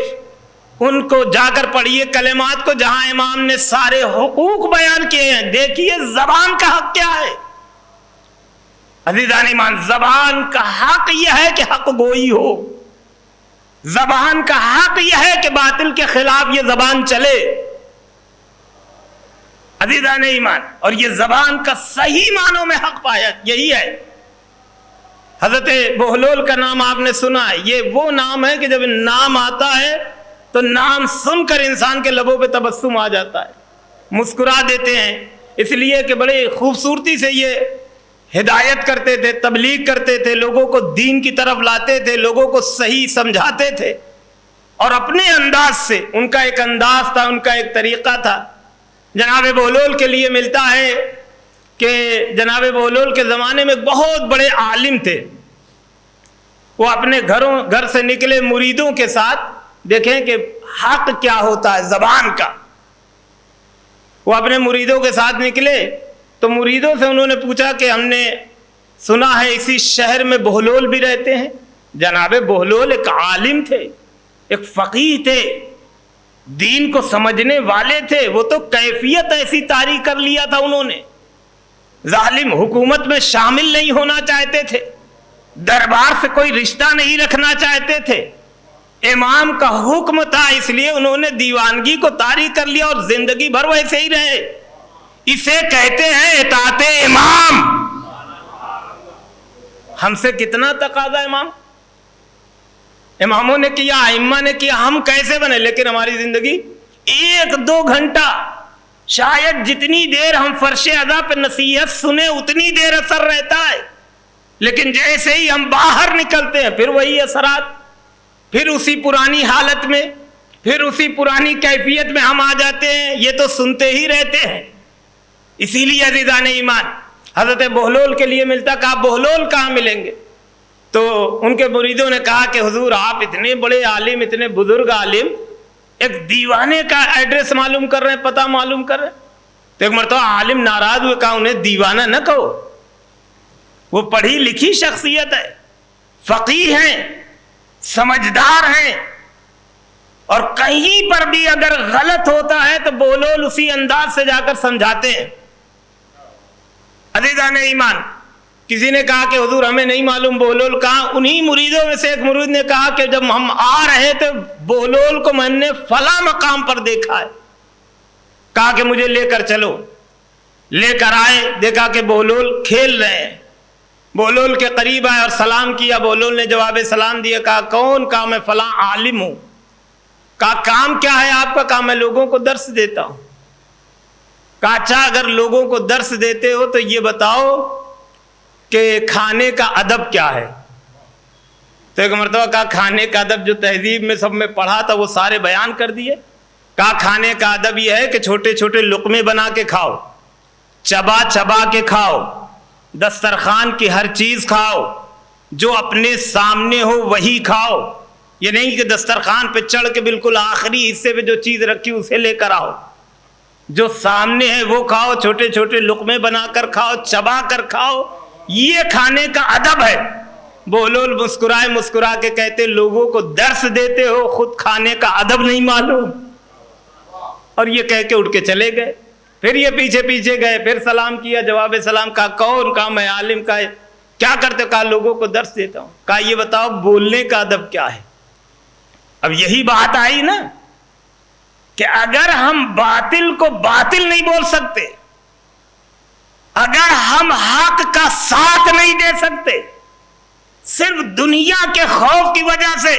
ان کو جا کر پڑھیے کلمات کو جہاں امام نے سارے حقوق بیان کیے ہیں. دیکھیے زبان کا حق کیا ہے عزیزان ایمان. زبان کا حق یہ ہے کہ حق گوئی ہو. زبان کا حق یہ ہے کہ باطل کے خلاف یہ زبان چلے عزیزان ایمان. اور یہ زبان کا صحیح معنوں میں حق پایا یہی ہے. حضرت بہلول کا نام آپ نے سنا ہے. یہ وہ نام ہے کہ جب نام آتا ہے تو نام سن کر انسان کے لبوں پہ تبسم آ جاتا ہے, مسکرا دیتے ہیں. اس لیے کہ بڑے خوبصورتی سے یہ ہدایت کرتے تھے, تبلیغ کرتے تھے, لوگوں کو دین کی طرف لاتے تھے, لوگوں کو صحیح سمجھاتے تھے. اور اپنے انداز سے, ان کا ایک انداز تھا, ان کا ایک طریقہ تھا. جناب بہلول کے لیے ملتا ہے کہ جناب بہلول کے زمانے میں بہت بڑے عالم تھے. وہ اپنے گھر سے نکلے مریدوں کے ساتھ, دیکھیں کہ حق کیا ہوتا ہے زبان کا. وہ اپنے مریدوں کے ساتھ نکلے تو مریدوں سے انہوں نے پوچھا کہ ہم نے سنا ہے اسی شہر میں بہلول بھی رہتے ہیں. جناب بہلول ایک عالم تھے, ایک فقیہ تھے, دین کو سمجھنے والے تھے. وہ تو کیفیت ایسی طاری کر لیا تھا انہوں نے. ظالم حکومت میں شامل نہیں ہونا چاہتے تھے, دربار سے کوئی رشتہ نہیں رکھنا چاہتے تھے. امام کا حکم تھا, اس لیے انہوں نے دیوانگی کو طاری کر لیا اور زندگی بھر ویسے ہی رہے. اسے کہتے ہیں اطاعت امام. ہم سے کتنا تقاضا امام, اماموں نے کیا, ائمہ نے کیا, ہم کیسے بنے؟ لیکن ہماری زندگی 1-2 گھنٹہ, شاید جتنی دیر ہم فرش ادا پہ نصیحت سنیں اتنی دیر اثر رہتا ہے. لیکن جیسے ہی ہم باہر نکلتے ہیں پھر وہی اثرات, پھر اسی پرانی حالت میں, پھر اسی پرانی کیفیت میں ہم آ جاتے ہیں. یہ تو سنتے ہی رہتے ہیں. اسی لیے عزیزان ایمان حضرت بہلول کے لیے ملتا کہ آپ بہلول کہاں ملیں گے؟ تو ان کے مریدوں نے کہا کہ حضور آپ اتنے بڑے عالم, اتنے بزرگ عالم, ایک دیوانے کا ایڈریس معلوم کر رہے ہیں, پتہ معلوم کر رہے ہیں. تو ایک مرتبہ عالم ناراض ہوئے, کہا انہیں دیوانہ نہ کہو, وہ پڑھی لکھی شخصیت ہے, فقیہ ہیں, سمجھدار ہیں, اور کہیں پر بھی اگر غلط ہوتا ہے تو بہلول اسی انداز سے جا کر سمجھاتے ہیں. عزیزان ایمان کسی نے کہا کہ حضور ہمیں نہیں معلوم بہلول کہاں. انہی مریدوں میں سے ایک مرید نے کہا کہ جب ہم آ رہے تھے بہلول کو میں نے فلاں مقام پر دیکھا ہے. کہا کہ مجھے لے کر چلو. لے کر آئے, دیکھا کہ بہلول کھیل رہے ہیں. بہلول کے قریب آئے اور سلام کیا. بہلول نے جواب سلام دیا. کہا کون؟ کہا میں فلاں عالم ہوں. کہا کام کیا ہے آپ کا؟ کہا میں لوگوں کو درس دیتا ہوں. کہا اچھا اگر لوگوں کو درس دیتے ہو تو یہ بتاؤ کہ کھانے کا ادب کیا ہے؟ تو ایک مرتبہ کہا کھانے کا ادب جو تہذیب میں سب میں پڑھا تھا وہ سارے بیان کر دیے. کہا کھانے کا ادب یہ ہے کہ چھوٹے چھوٹے لقمے بنا کے کھاؤ, چبا چبا کے کھاؤ, دسترخوان کی ہر چیز کھاؤ, جو اپنے سامنے ہو وہی کھاؤ. یہ نہیں کہ دسترخوان پہ چڑھ کے بالکل آخری حصے پہ جو چیز رکھی اسے لے کر آؤ. جو سامنے ہے وہ کھاؤ, چھوٹے چھوٹے لقمے بنا کر کھاؤ, چبا کر کھاؤ. یہ کھانے کا ادب ہے. بہلول مسکرائے مسکرا کے کہتے لوگوں کو درس دیتے ہو, خود کھانے کا ادب نہیں معلوم. اور یہ کہہ کے اٹھ کے چلے گئے. پھر یہ پیچھے پیچھے گئے, پھر سلام کیا, جواب سلام. کہا کون؟ کہا میں عالم. کا کیا کرتے؟ کہا لوگوں کو درس دیتا ہوں. کہا یہ بتاؤ بولنے کا ادب کیا ہے؟ اب یہی بات آئی نا کہ اگر ہم باطل کو باطل نہیں بول سکتے, اگر ہم حق کا ساتھ نہیں دے سکتے, صرف دنیا کے خوف کی وجہ سے,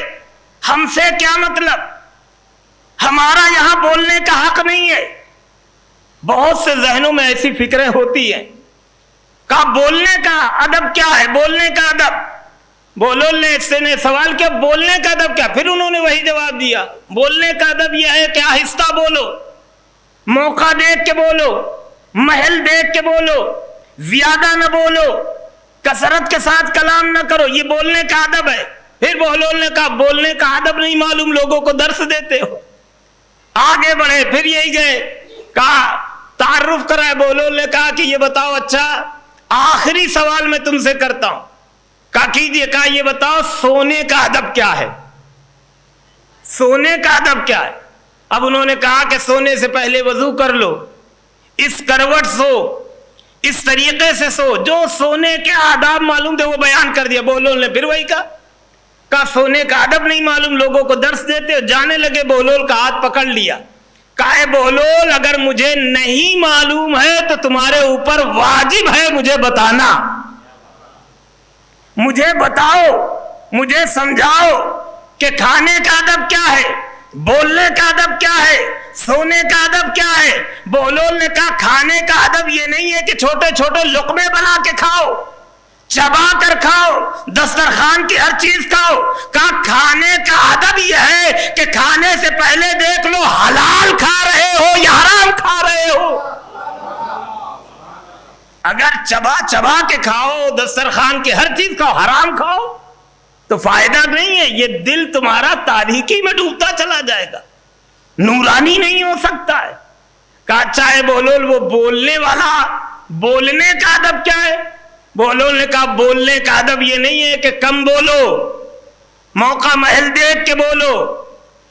ہم سے کیا مطلب؟ ہمارا یہاں بولنے کا حق نہیں ہے. بہت سے ذہنوں میں ایسی فکریں ہوتی ہیں. کہا بولنے کا ادب کیا ہے؟ بولنے کا ادب. بہلول نے اس نے سوال کیا بولنے کا ادب کیا؟ پھر انہوں نے وہی جواب دیا. بولنے کا ادب یہ ہے کہ آہستہ بولو, موقع دیکھ کے بولو, محل دیکھ کے بولو, زیادہ نہ بولو, کثرت کے ساتھ کلام نہ کرو. یہ بولنے کا ادب ہے. پھر بہلول نے کہا بولنے کا ادب نہیں معلوم, لوگوں کو درس دیتے ہو. آگے بڑھے, پھر یہی گئے. کہا تعارف کرائے. بہلول نے کہا کہ یہ بتاؤ اچھا آخری سوال میں تم سے کرتا ہوں. کہا کیجئے. کہا یہ بتاؤ سونے کا ادب کیا ہے؟ سونے کا ادب کیا ہے؟ اب انہوں نے کہا کہ سونے سے پہلے وضو کر لو، اس کروٹ سو، اس طریقے سے سو، جو سونے کے آداب معلوم تھے وہ بیان کر دیا۔ بولول نے پھر وہی کہا سونے کا ادب نہیں معلوم، لوگوں کو درس دیتے ہو۔ جانے لگے، بولول کا ہاتھ پکڑ لیا، کہا بولول اگر مجھے نہیں معلوم ہے تو تمہارے اوپر واجب ہے مجھے بتانا، مجھے بتاؤ، مجھے سمجھاؤ کہ کھانے کا ادب کیا ہے، بولنے کا ادب کیا ہے، سونے کا ادب کیا ہے۔ بولول نے کہا کھانے کا ادب یہ نہیں ہے کہ چھوٹے چھوٹے لقمے بنا کے کھاؤ، چبا کر کھاؤ، دسترخوان کی ہر چیز کھاؤ۔ کہا کھانے کا ادب یہ ہے کہ کھانے سے پہلے دیکھ لو حلال کھا رہے ہو یا حرام کھا رہے ہو۔ اگر چبا چبا کے کھاؤ، دسترخوان کی ہر چیز کھاؤ، حرام کھاؤ تو فائدہ نہیں ہے، یہ دل تمہارا تاریکی میں ڈوبتا چلا جائے گا، نورانی نہیں ہو سکتا ہے۔ کہا چاہے بولول وہ بولنے والا، بولنے کا ادب کیا ہے؟ بولول نے کہا بولنے کا ادب یہ نہیں ہے کہ کم بولو، موقع محل دیکھ کے بولو۔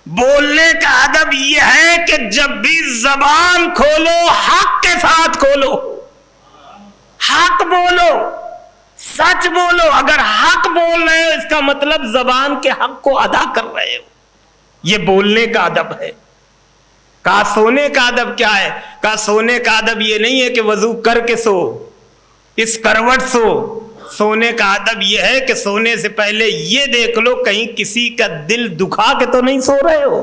بولنے کا ادب یہ ہے کہ جب بھی زبان کھولو حق کے ساتھ کھولو، حق بولو، سچ بولو۔ اگر حق بول رہے ہو اس کا مطلب زبان کے حق کو ادا کر رہے ہو، یہ بولنے کا ادب ہے۔ کہا سونے کا ادب کیا ہے؟ کہا سونے کا ادب یہ نہیں ہے کہ وضو کر کے سو، اس کروٹ سو۔ سونے کا ادب یہ ہے کہ سونے سے پہلے یہ دیکھ لو کہیں کسی کا دل دکھا کے تو نہیں سو رہے ہو۔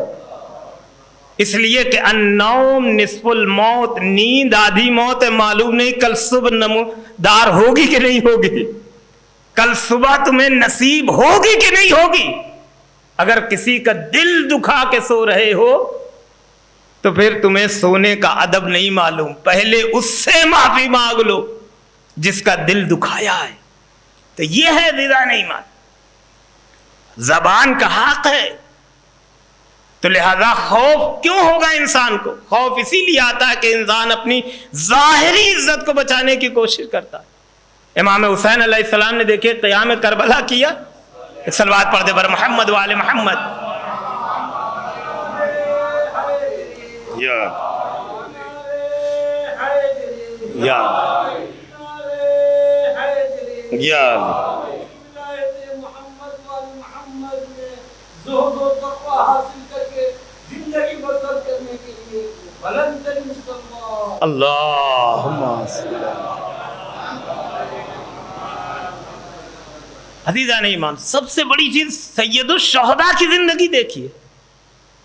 اس لیے کہ النوم نصف الموت، نیند آدھی موت ہے، معلوم نہیں کل صبح نمودار ہوگی کہ نہیں ہوگی، کل صبح تمہیں نصیب ہوگی کہ نہیں ہوگی۔ اگر کسی کا دل دکھا کے سو رہے ہو تو پھر تمہیں سونے کا ادب نہیں معلوم، پہلے اس سے معافی مانگ لو جس کا دل دکھایا ہے۔ تو یہ ہے رضا ایمان، زبان کا حق ہے۔ تو لہذا خوف کیوں ہوگا انسان کو؟ خوف اسی لیے آتا ہے کہ انسان اپنی ظاہری عزت کو بچانے کی کوشش کرتا ہے۔ امام حسین علیہ السلام نے دیکھیے قیام کربلا کیا، صلوات پڑھ دے بر محمد وآل محمد۔ اللہم عزیزان ایمان، سب سے بڑی چیز سید الشہداء کی زندگی دیکھیے،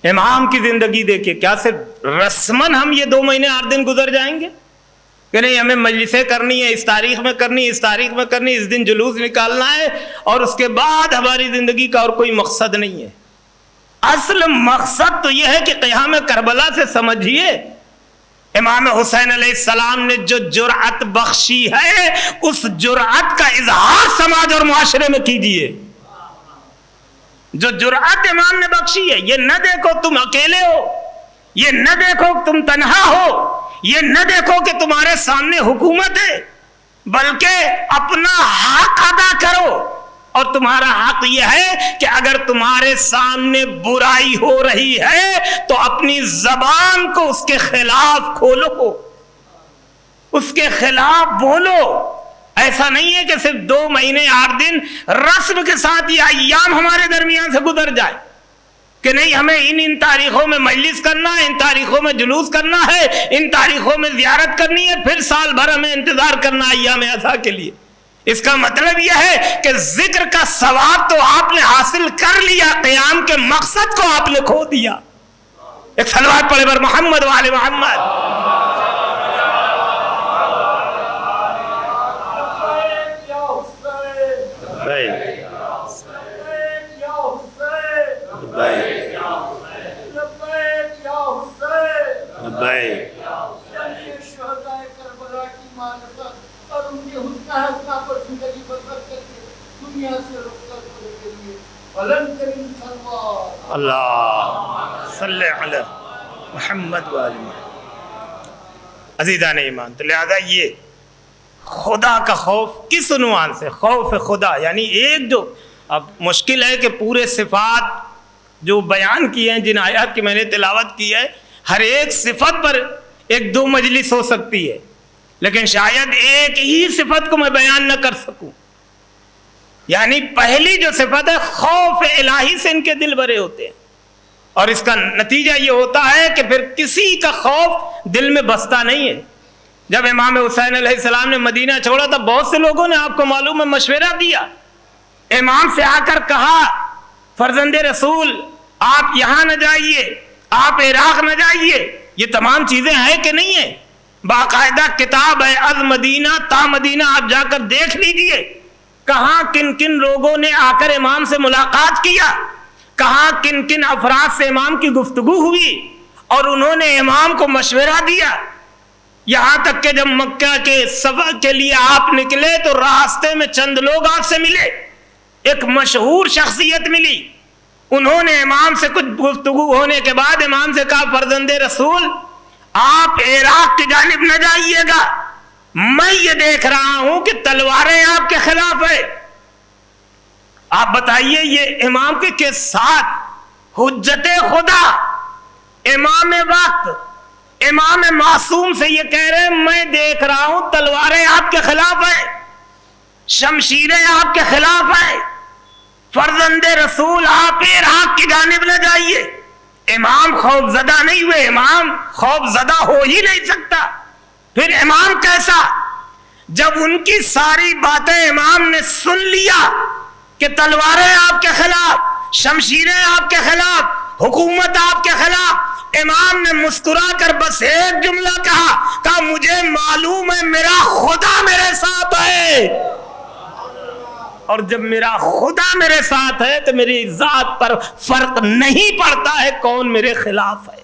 امام کی زندگی دیکھیے۔ کیا صرف رسمن ہم یہ 2 مہینے 8 دن گزر جائیں گے کہ نہیں ہمیں مجلسیں کرنی ہے، اس تاریخ میں کرنی ہے، اس تاریخ میں کرنی ہے، اس دن جلوس نکالنا ہے، اور اس کے بعد ہماری زندگی کا اور کوئی مقصد نہیں ہے۔ اصل مقصد تو یہ ہے کہ قیام کربلا سے سمجھیے امام حسین علیہ السلام نے جو جرأت بخشی ہے اس جرأت کا اظہار سماج اور معاشرے میں کیجیے۔ جو جرأت امام نے بخشی ہے، یہ نہ دیکھو تم اکیلے ہو، یہ نہ دیکھو تم تنہا ہو، یہ نہ دیکھو کہ تمہارے سامنے حکومت ہے، بلکہ اپنا حق ادا کرو۔ اور تمہارا حق یہ ہے کہ اگر تمہارے سامنے برائی ہو رہی ہے تو اپنی زبان کو اس کے خلاف کھولو، اس کے خلاف بولو۔ ایسا نہیں ہے کہ صرف 2 مہینے 8 دن رسم کے ساتھ یہ ایام ہمارے درمیان سے گزر جائے کہ نہیں ہمیں ان تاریخوں میں مجلس کرنا ہے، ان تاریخوں میں جلوس کرنا ہے، ان تاریخوں میں زیارت کرنی ہے، پھر سال بھر ہمیں انتظار کرنا ہے ایام اضحیٰ کے لیے۔ اس کا مطلب یہ ہے کہ ذکر کا ثواب تو آپ نے حاصل کر لیا، قیام کے مقصد کو آپ نے کھو دیا۔ ایک صلوات پڑھے بر محمد وآل محمد۔ اللہ صلی علی محمد وآل محمد۔ عزیزان ایمان، تو لہذا یہ خدا کا خوف کس عنوان سے؟ خوف خدا، یعنی ایک جو اب مشکل ہے کہ پورے صفات جو بیان کی ہیں، جن آیات کی میں نے تلاوت کی ہے، ہر ایک صفت پر 1-2 مجلس ہو سکتی ہے، لیکن شاید ایک ہی صفت کو میں بیان نہ کر سکوں۔ یعنی پہلی جو صفت ہے، خوف الہی سے ان کے دل بھرے ہوتے ہیں، اور اس کا نتیجہ یہ ہوتا ہے کہ پھر کسی کا خوف دل میں بستا نہیں ہے۔ جب امام حسین علیہ السلام نے مدینہ چھوڑا تھا، بہت سے لوگوں نے، آپ کو معلوم ہے، مشورہ دیا، امام سے آ کر کہا فرزند رسول آپ یہاں نہ جائیے، آپ عراق نہ جائیے، یہ تمام چیزیں ہیں کہ نہیں ہیں؟ باقاعدہ کتاب ہے از مدینہ تا مدینہ، آپ جا کر دیکھ لیجئے کہاں کن کن لوگوں نے آ کر امام سے ملاقات کیا، کہاں کن کن افراد سے امام کی گفتگو ہوئی، اور انہوں نے امام کو مشورہ دیا۔ یہاں تک کہ جب مکہ کے سفر کے لیے آپ نکلے تو راستے میں چند لوگ آپ سے ملے، ایک مشہور شخصیت ملی، انہوں نے امام سے کچھ گفتگو ہونے کے بعد امام سے کہا فرزند رسول آپ عراق کی جانب نہ جائیے گا، میں یہ دیکھ رہا ہوں کہ تلواریں آپ کے خلاف ہے، آپ بتائیے یہ امام کے ساتھ حجت خدا، امام وقت، امام معصوم سے یہ کہہ رہے ہیں میں دیکھ رہا ہوں تلواریں آپ کے خلاف ہیں، شمشیریں آپ کے خلاف ہیں، فرزند رسول آپ عراق کی جانب نہ جائیے۔ امام خوف زدہ نہیں ہوئے، امام خوف زدہ ہو ہی نہیں سکتا، پھر امام کیسا؟ جب ان کی ساری باتیں امام نے سن لیا کہ تلواریں آپ کے خلاف، شمشیریں آپ کے خلاف، حکومت آپ کے خلاف، امام نے مسکرا کر بس ایک جملہ کہا مجھے معلوم ہے میرا خدا میرے ساتھ ہے، اور جب میرا خدا میرے ساتھ ہے تو میری ذات پر فرق نہیں پڑتا ہے کون میرے خلاف ہے۔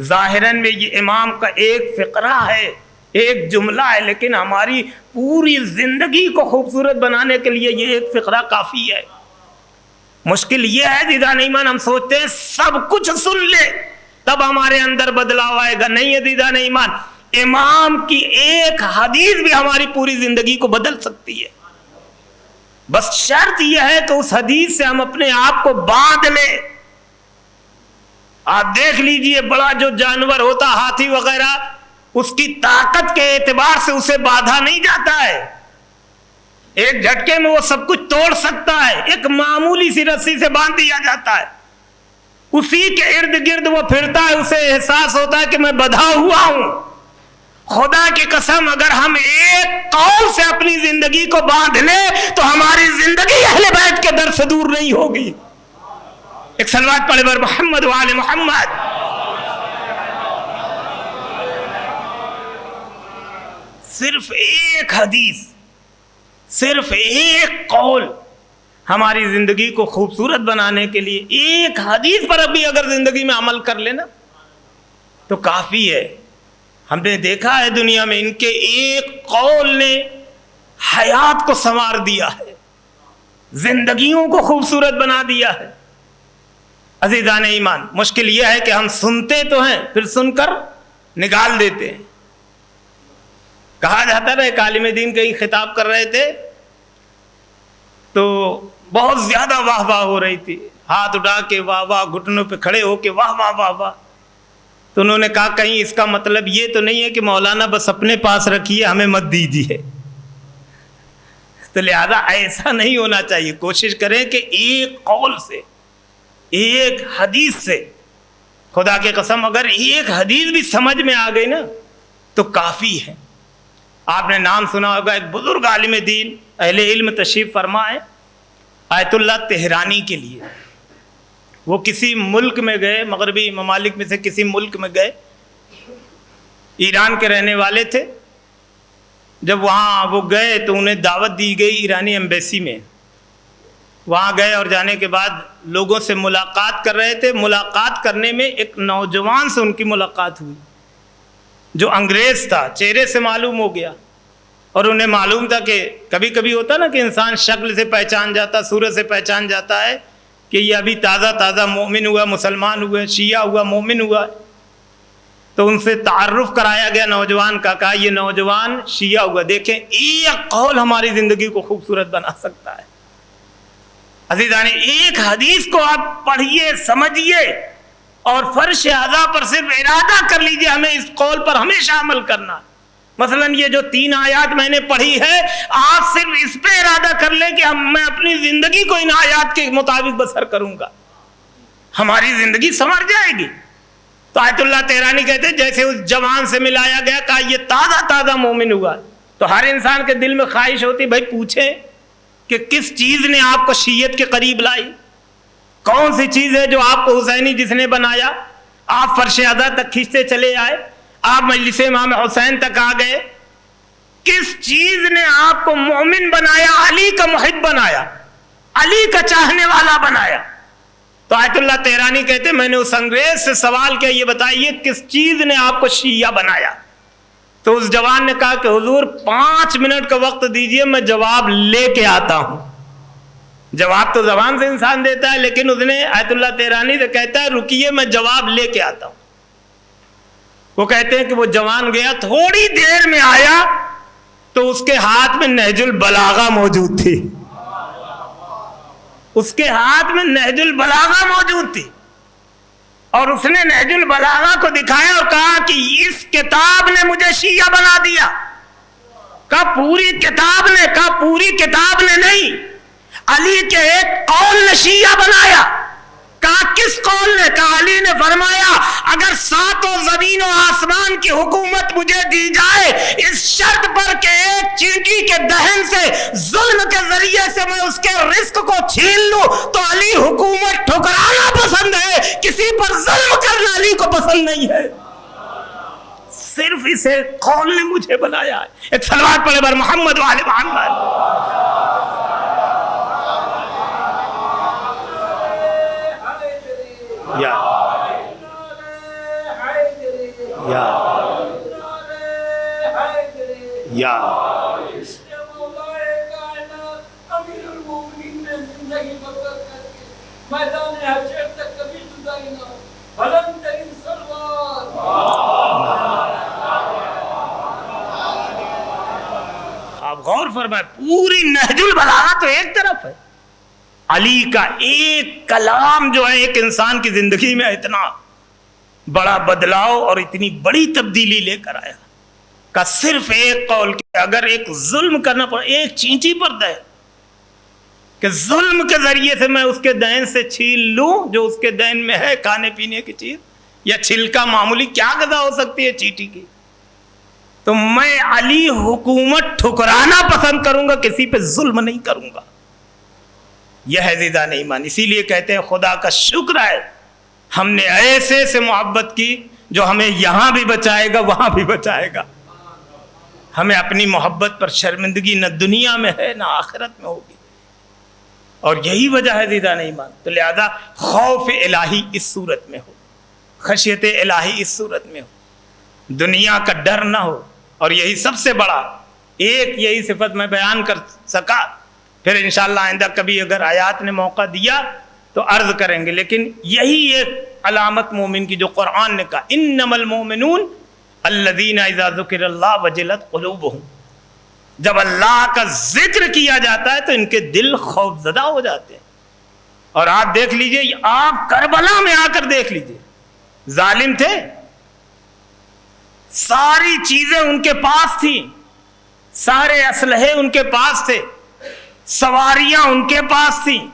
ظاہراً میں یہ امام کا ایک فقرہ ہے، ایک جملہ ہے، لیکن ہماری پوری زندگی کو خوبصورت بنانے کے لیے یہ ایک فقرہ کافی ہے۔ مشکل یہ ہے دیدان ایمان، ہم سوچتے ہیں سب کچھ سن لے تب ہمارے اندر بدلاؤ آئے گا، نہیں ہے دیدان ایمان، امام کی ایک حدیث بھی ہماری پوری زندگی کو بدل سکتی ہے، بس شرط یہ ہے کہ اس حدیث سے ہم اپنے آپ کو باندھ لیں۔ آپ دیکھ لیجئے بڑا جو جانور ہوتا ہاتھی وغیرہ، اس کی طاقت کے اعتبار سے اسے باندھا نہیں جاتا ہے، ایک جھٹکے میں وہ سب کچھ توڑ سکتا ہے، ایک معمولی سی رسی سے باندھ دیا جاتا ہے، اسی کے ارد گرد وہ پھرتا ہے، اسے احساس ہوتا ہے کہ میں بندھا ہوا ہوں۔ خدا کی قسم اگر ہم ایک قول سے اپنی زندگی کو باندھ لیں تو ہماری زندگی اہل بیت کے در سے دور نہیں ہوگی۔ ایک صلوات پڑھے بر محمد وآل محمد۔ صرف ایک حدیث، صرف ایک قول ہماری زندگی کو خوبصورت بنانے کے لیے، ایک حدیث پر ابھی اگر زندگی میں عمل کر لینا تو کافی ہے۔ ہم نے دیکھا ہے دنیا میں ان کے ایک قول نے حیات کو سنوار دیا ہے، زندگیوں کو خوبصورت بنا دیا ہے۔ عزیزان ایمان، مشکل یہ ہے کہ ہم سنتے تو ہیں پھر سن کر نکال دیتے ہیں۔ کہا جاتا ہے ایک عالم دین کہیں خطاب کر رہے تھے تو بہت زیادہ واہ واہ ہو رہی تھی، ہاتھ اٹھا کے واہ واہ، گھٹنوں پہ کھڑے ہو کے واہ واہ واہ واہ، تو انہوں نے کہا کہیں اس کا مطلب یہ تو نہیں ہے کہ مولانا بس اپنے پاس رکھیے ہمیں مت دیجیے، تو لہذا ایسا نہیں ہونا چاہیے۔ کوشش کریں کہ ایک قول سے، ایک حدیث سے، خدا کی قسم اگر ایک حدیث بھی سمجھ میں آ گئی نا تو کافی ہے۔ آپ نے نام سنا ہوگا ایک بزرگ عالم دین اہل علم تشریف فرما ہے آیت اللہ تہرانی کے لیے، وہ کسی ملک میں گئے، مغربی ممالک میں سے کسی ملک میں گئے، ایران کے رہنے والے تھے۔ جب وہاں وہ گئے تو انہیں دعوت دی گئی ایرانی ایمبیسی میں، وہاں گئے اور جانے کے بعد لوگوں سے ملاقات کر رہے تھے۔ ملاقات کرنے میں ایک نوجوان سے ان کی ملاقات ہوئی جو انگریز تھا، چہرے سے معلوم ہو گیا، اور انہیں معلوم تھا کہ کبھی کبھی ہوتا نا کہ انسان شکل سے پہچان جاتا، صورت سے پہچان جاتا ہے کہ یہ ابھی تازہ تازہ مومن ہوا، مسلمان ہوا، شیعہ ہوا، مومن ہوا۔ تو ان سے تعارف کرایا گیا نوجوان کا، کہا یہ نوجوان شیعہ ہوا۔ دیکھیں ایک قول ہماری زندگی کو خوبصورت بنا سکتا ہے۔ عزیزان ایک حدیث کو آپ پڑھیے سمجھیے اور فرش اعضا پر صرف ارادہ کر لیجئے ہمیں اس قول پر ہمیشہ عمل کرنا ہے. مثلا یہ جو 3 آیات میں نے پڑھی ہے آپ صرف اس پہ ارادہ کر لیں کہ میں اپنی زندگی کو ان آیات کے مطابق بسر کروں گا, ہماری زندگی سنور جائے گی. تو آیت اللہ تہرانی کہتے ہیں جیسے اس جوان سے ملایا گیا کہا یہ تازہ تازہ مومن ہوا. تو ہر انسان کے دل میں خواہش ہوتی بھائی پوچھیں کہ کس چیز نے آپ کو شیعت کے قریب لائی, کون سی چیز ہے جو آپ کو حسینی جس نے بنایا, آپ فرش اعضا تک کھینچتے چلے آئے, آپ مجلس امام حسین تک آ گئے, کس چیز نے آپ کو مومن بنایا, علی کا محب بنایا, علی کا چاہنے والا بنایا. تو آیت اللہ تہرانی کہتے ہیں میں نے اس انگریز سے سوال کیا یہ بتائیے کس چیز نے آپ کو شیعہ بنایا. تو اس جوان نے کہا کہ حضور 5 منٹ کا وقت دیجئے میں جواب لے کے آتا ہوں. جواب تو زبان سے انسان دیتا ہے لیکن اس نے آیت اللہ تہرانی سے کہتا ہے رکیے میں جواب لے کے آتا ہوں. وہ کہتے ہیں کہ وہ جوان گیا, تھوڑی دیر میں آیا تو اس کے ہاتھ میں نہج البلاغہ موجود تھی, اس کے ہاتھ میں نہج البلاغہ موجود تھی اور اس نے نہج البلاغہ کو دکھایا اور کہا کہ اس کتاب نے مجھے شیعہ بنا دیا. کہا پوری کتاب نے نہیں, علی کے ایک قول نے شیعہ بنایا. کہا کس قول نے؟ کہا علی نے فرمایا اگر 7 زمین و آسمان کی حکومت مجھے دی جائے اس شرط پر کہ ایک چینٹی کے دہن سے ظلم کے ذریعے سے میں اس کے رزق کو چھین لوں تو علی حکومت ٹھکرانا پسند ہے, کسی پر ظلم کرنا علی کو پسند نہیں ہے. صرف اسے قول نے مجھے بنایا ہے. ایک صلوات پڑھے بر محمد و آل محمد. یا آپ غور فرمائیں پوری نہج البلاغہ تو ایک طرف ہے, علی کا ایک کلام جو ہے ایک انسان کی زندگی میں اتنا بڑا بدلاؤ اور اتنی بڑی تبدیلی لے کر آیا. کا صرف ایک قول کہ اگر ایک ظلم کرنا پڑے ایک چینٹی پر دے کہ ظلم کے ذریعے سے میں اس کے دہن سے چھین لوں جو اس کے دہن میں ہے کھانے پینے کی چیز یا چھلکا معمولی کیا غذا ہو سکتی ہے چینٹی کی, تو میں علی حکومت ٹھکرانا پسند کروں گا, کسی پہ ظلم نہیں کروں گا. یہ ہے عزیزان ایمان. اسی لیے کہتے ہیں خدا کا شکر ہے ہم نے ایسے سے محبت کی جو ہمیں یہاں بھی بچائے گا وہاں بھی بچائے گا. ہمیں اپنی محبت پر شرمندگی نہ دنیا میں ہے نہ آخرت میں ہوگی, اور یہی وجہ ہے عزیزان ایمان. تو لہذا خوف الہی اس صورت میں ہو, خشیت الہی اس صورت میں ہو, دنیا کا ڈر نہ ہو. اور یہی سب سے بڑا ایک یہی صفت میں بیان کر سکا, پھر انشاءاللہ آئندہ کبھی اگر آیات نے موقع دیا تو عرض کریں گے. لیکن یہی ایک علامت مومن کی جو قرآن نے کہا انما المؤمنون الذین اذا ذکر اللہ وجلت قلوبہم, جب اللہ کا ذکر کیا جاتا ہے تو ان کے دل خوف زدہ ہو جاتے ہیں. اور آپ دیکھ لیجئے, آپ کربلا میں آ کر دیکھ لیجئے, ظالم تھے, ساری چیزیں ان کے پاس تھیں, سارے اسلحے ان کے پاس تھے, سواریاں ان کے پاس تھیں,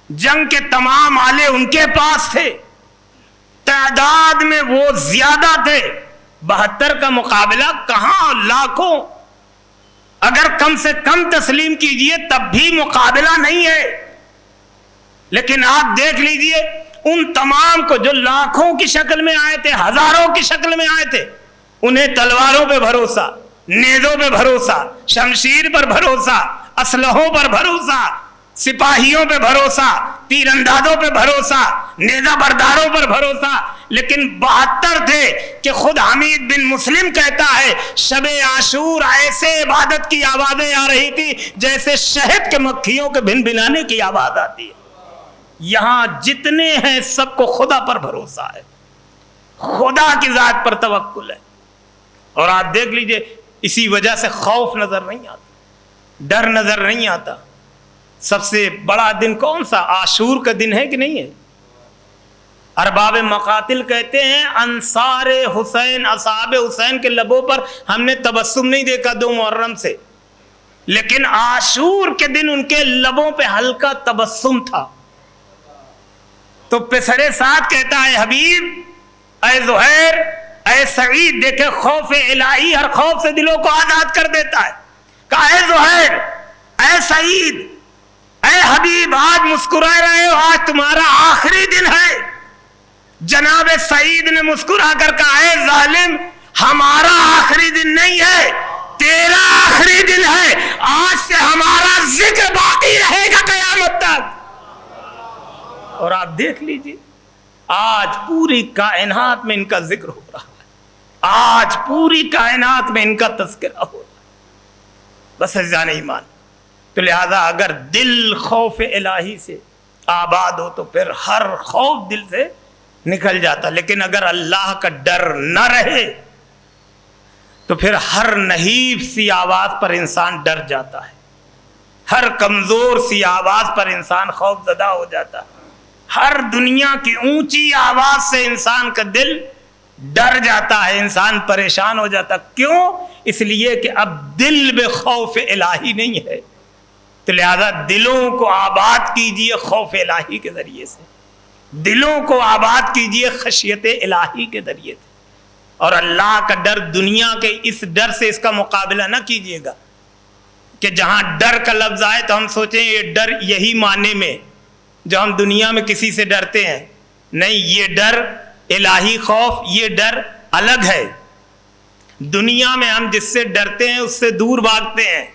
جنگ کے تمام آلے ان کے پاس تھے, تعداد میں وہ زیادہ تھے. 72 کا مقابلہ کہاں, لاکھوں. اگر کم سے کم تسلیم کیجئے تب بھی مقابلہ نہیں ہے. لیکن آپ دیکھ لیجئے ان تمام کو جو لاکھوں کی شکل میں آئے تھے, ہزاروں کی شکل میں آئے تھے, انہیں تلواروں پہ بھروسہ, نیزوں پہ بھروسہ, شمشیر پر بھروسہ, اسلحوں پر بھروسہ, سپاہیوں پہ بھروسہ, تیر اندازوں پہ بھروسہ, نیزہ برداروں پر بھروسہ. لیکن 72 تھے کہ خود حمید بن مسلم کہتا ہے شب عاشور ایسے عبادت کی آوازیں آ رہی تھی جیسے شہد کے مکھیوں کے بھن بھنانے کی آواز آتی ہے. یہاں جتنے ہیں سب کو خدا پر بھروسہ ہے, خدا کی ذات پر توکل ہے. اور آپ دیکھ لیجئے اسی وجہ سے خوف نظر نہیں آتا, ڈر نظر نہیں آتا. سب سے بڑا دن کون سا؟ عاشور کا دن ہے کہ نہیں ہے؟ ارباب مقاتل کہتے ہیں انصار حسین اصحاب حسین کے لبوں پر ہم نے تبسم نہیں دیکھا 2 محرم سے، لیکن عاشور کے دن ان کے لبوں پہ ہلکا تبسم تھا۔ تو پسرے ساتھ کہتا ہے حبیب اے زہیر اے سعید، دیکھے خوف الہی ہر خوف سے دلوں کو آزاد کر دیتا ہے۔ کہا اے زہیر اے سعید اے حبیب، آج مسکرا رہے ہو، آج تمہارا آخری دن ہے۔ جناب سعید نے مسکرا کر کہا اے ظالم، ہمارا آخری دن نہیں ہے، تیرا آخری دن ہے، آج سے ہمارا ذکر باقی رہے گا قیامت تک۔ اور آپ دیکھ لیجئے آج پوری کائنات میں ان کا ذکر ہو رہا ہے، آج پوری کائنات میں ان کا تذکرہ ہو رہا ہے۔ بس عزیزان ایمان، تو لہذا اگر دل خوف الہی سے آباد ہو تو پھر ہر خوف دل سے نکل جاتا، لیکن اگر اللہ کا ڈر نہ رہے تو پھر ہر نحیف سی آواز پر انسان ڈر جاتا ہے، ہر کمزور سی آواز پر انسان خوف زدہ ہو جاتا ہے، ہر دنیا کی اونچی آواز سے انسان کا دل ڈر جاتا ہے، انسان پریشان ہو جاتا۔ کیوں؟ اس لیے کہ اب دل میں خوف الہی نہیں ہے۔ تو لہذا دلوں کو آباد کیجئے خوف الہی کے ذریعے سے، دلوں کو آباد کیجئے خشیت الہی کے ذریعے سے، اور اللہ کا ڈر دنیا کے اس ڈر سے اس کا مقابلہ نہ کیجئے گا کہ جہاں ڈر کا لفظ آئے تو ہم سوچیں یہ ڈر یہی معنی میں جو ہم دنیا میں کسی سے ڈرتے ہیں، نہیں، یہ ڈر الہی خوف یہ ڈر الگ ہے۔ دنیا میں ہم جس سے ڈرتے ہیں اس سے دور بھاگتے ہیں،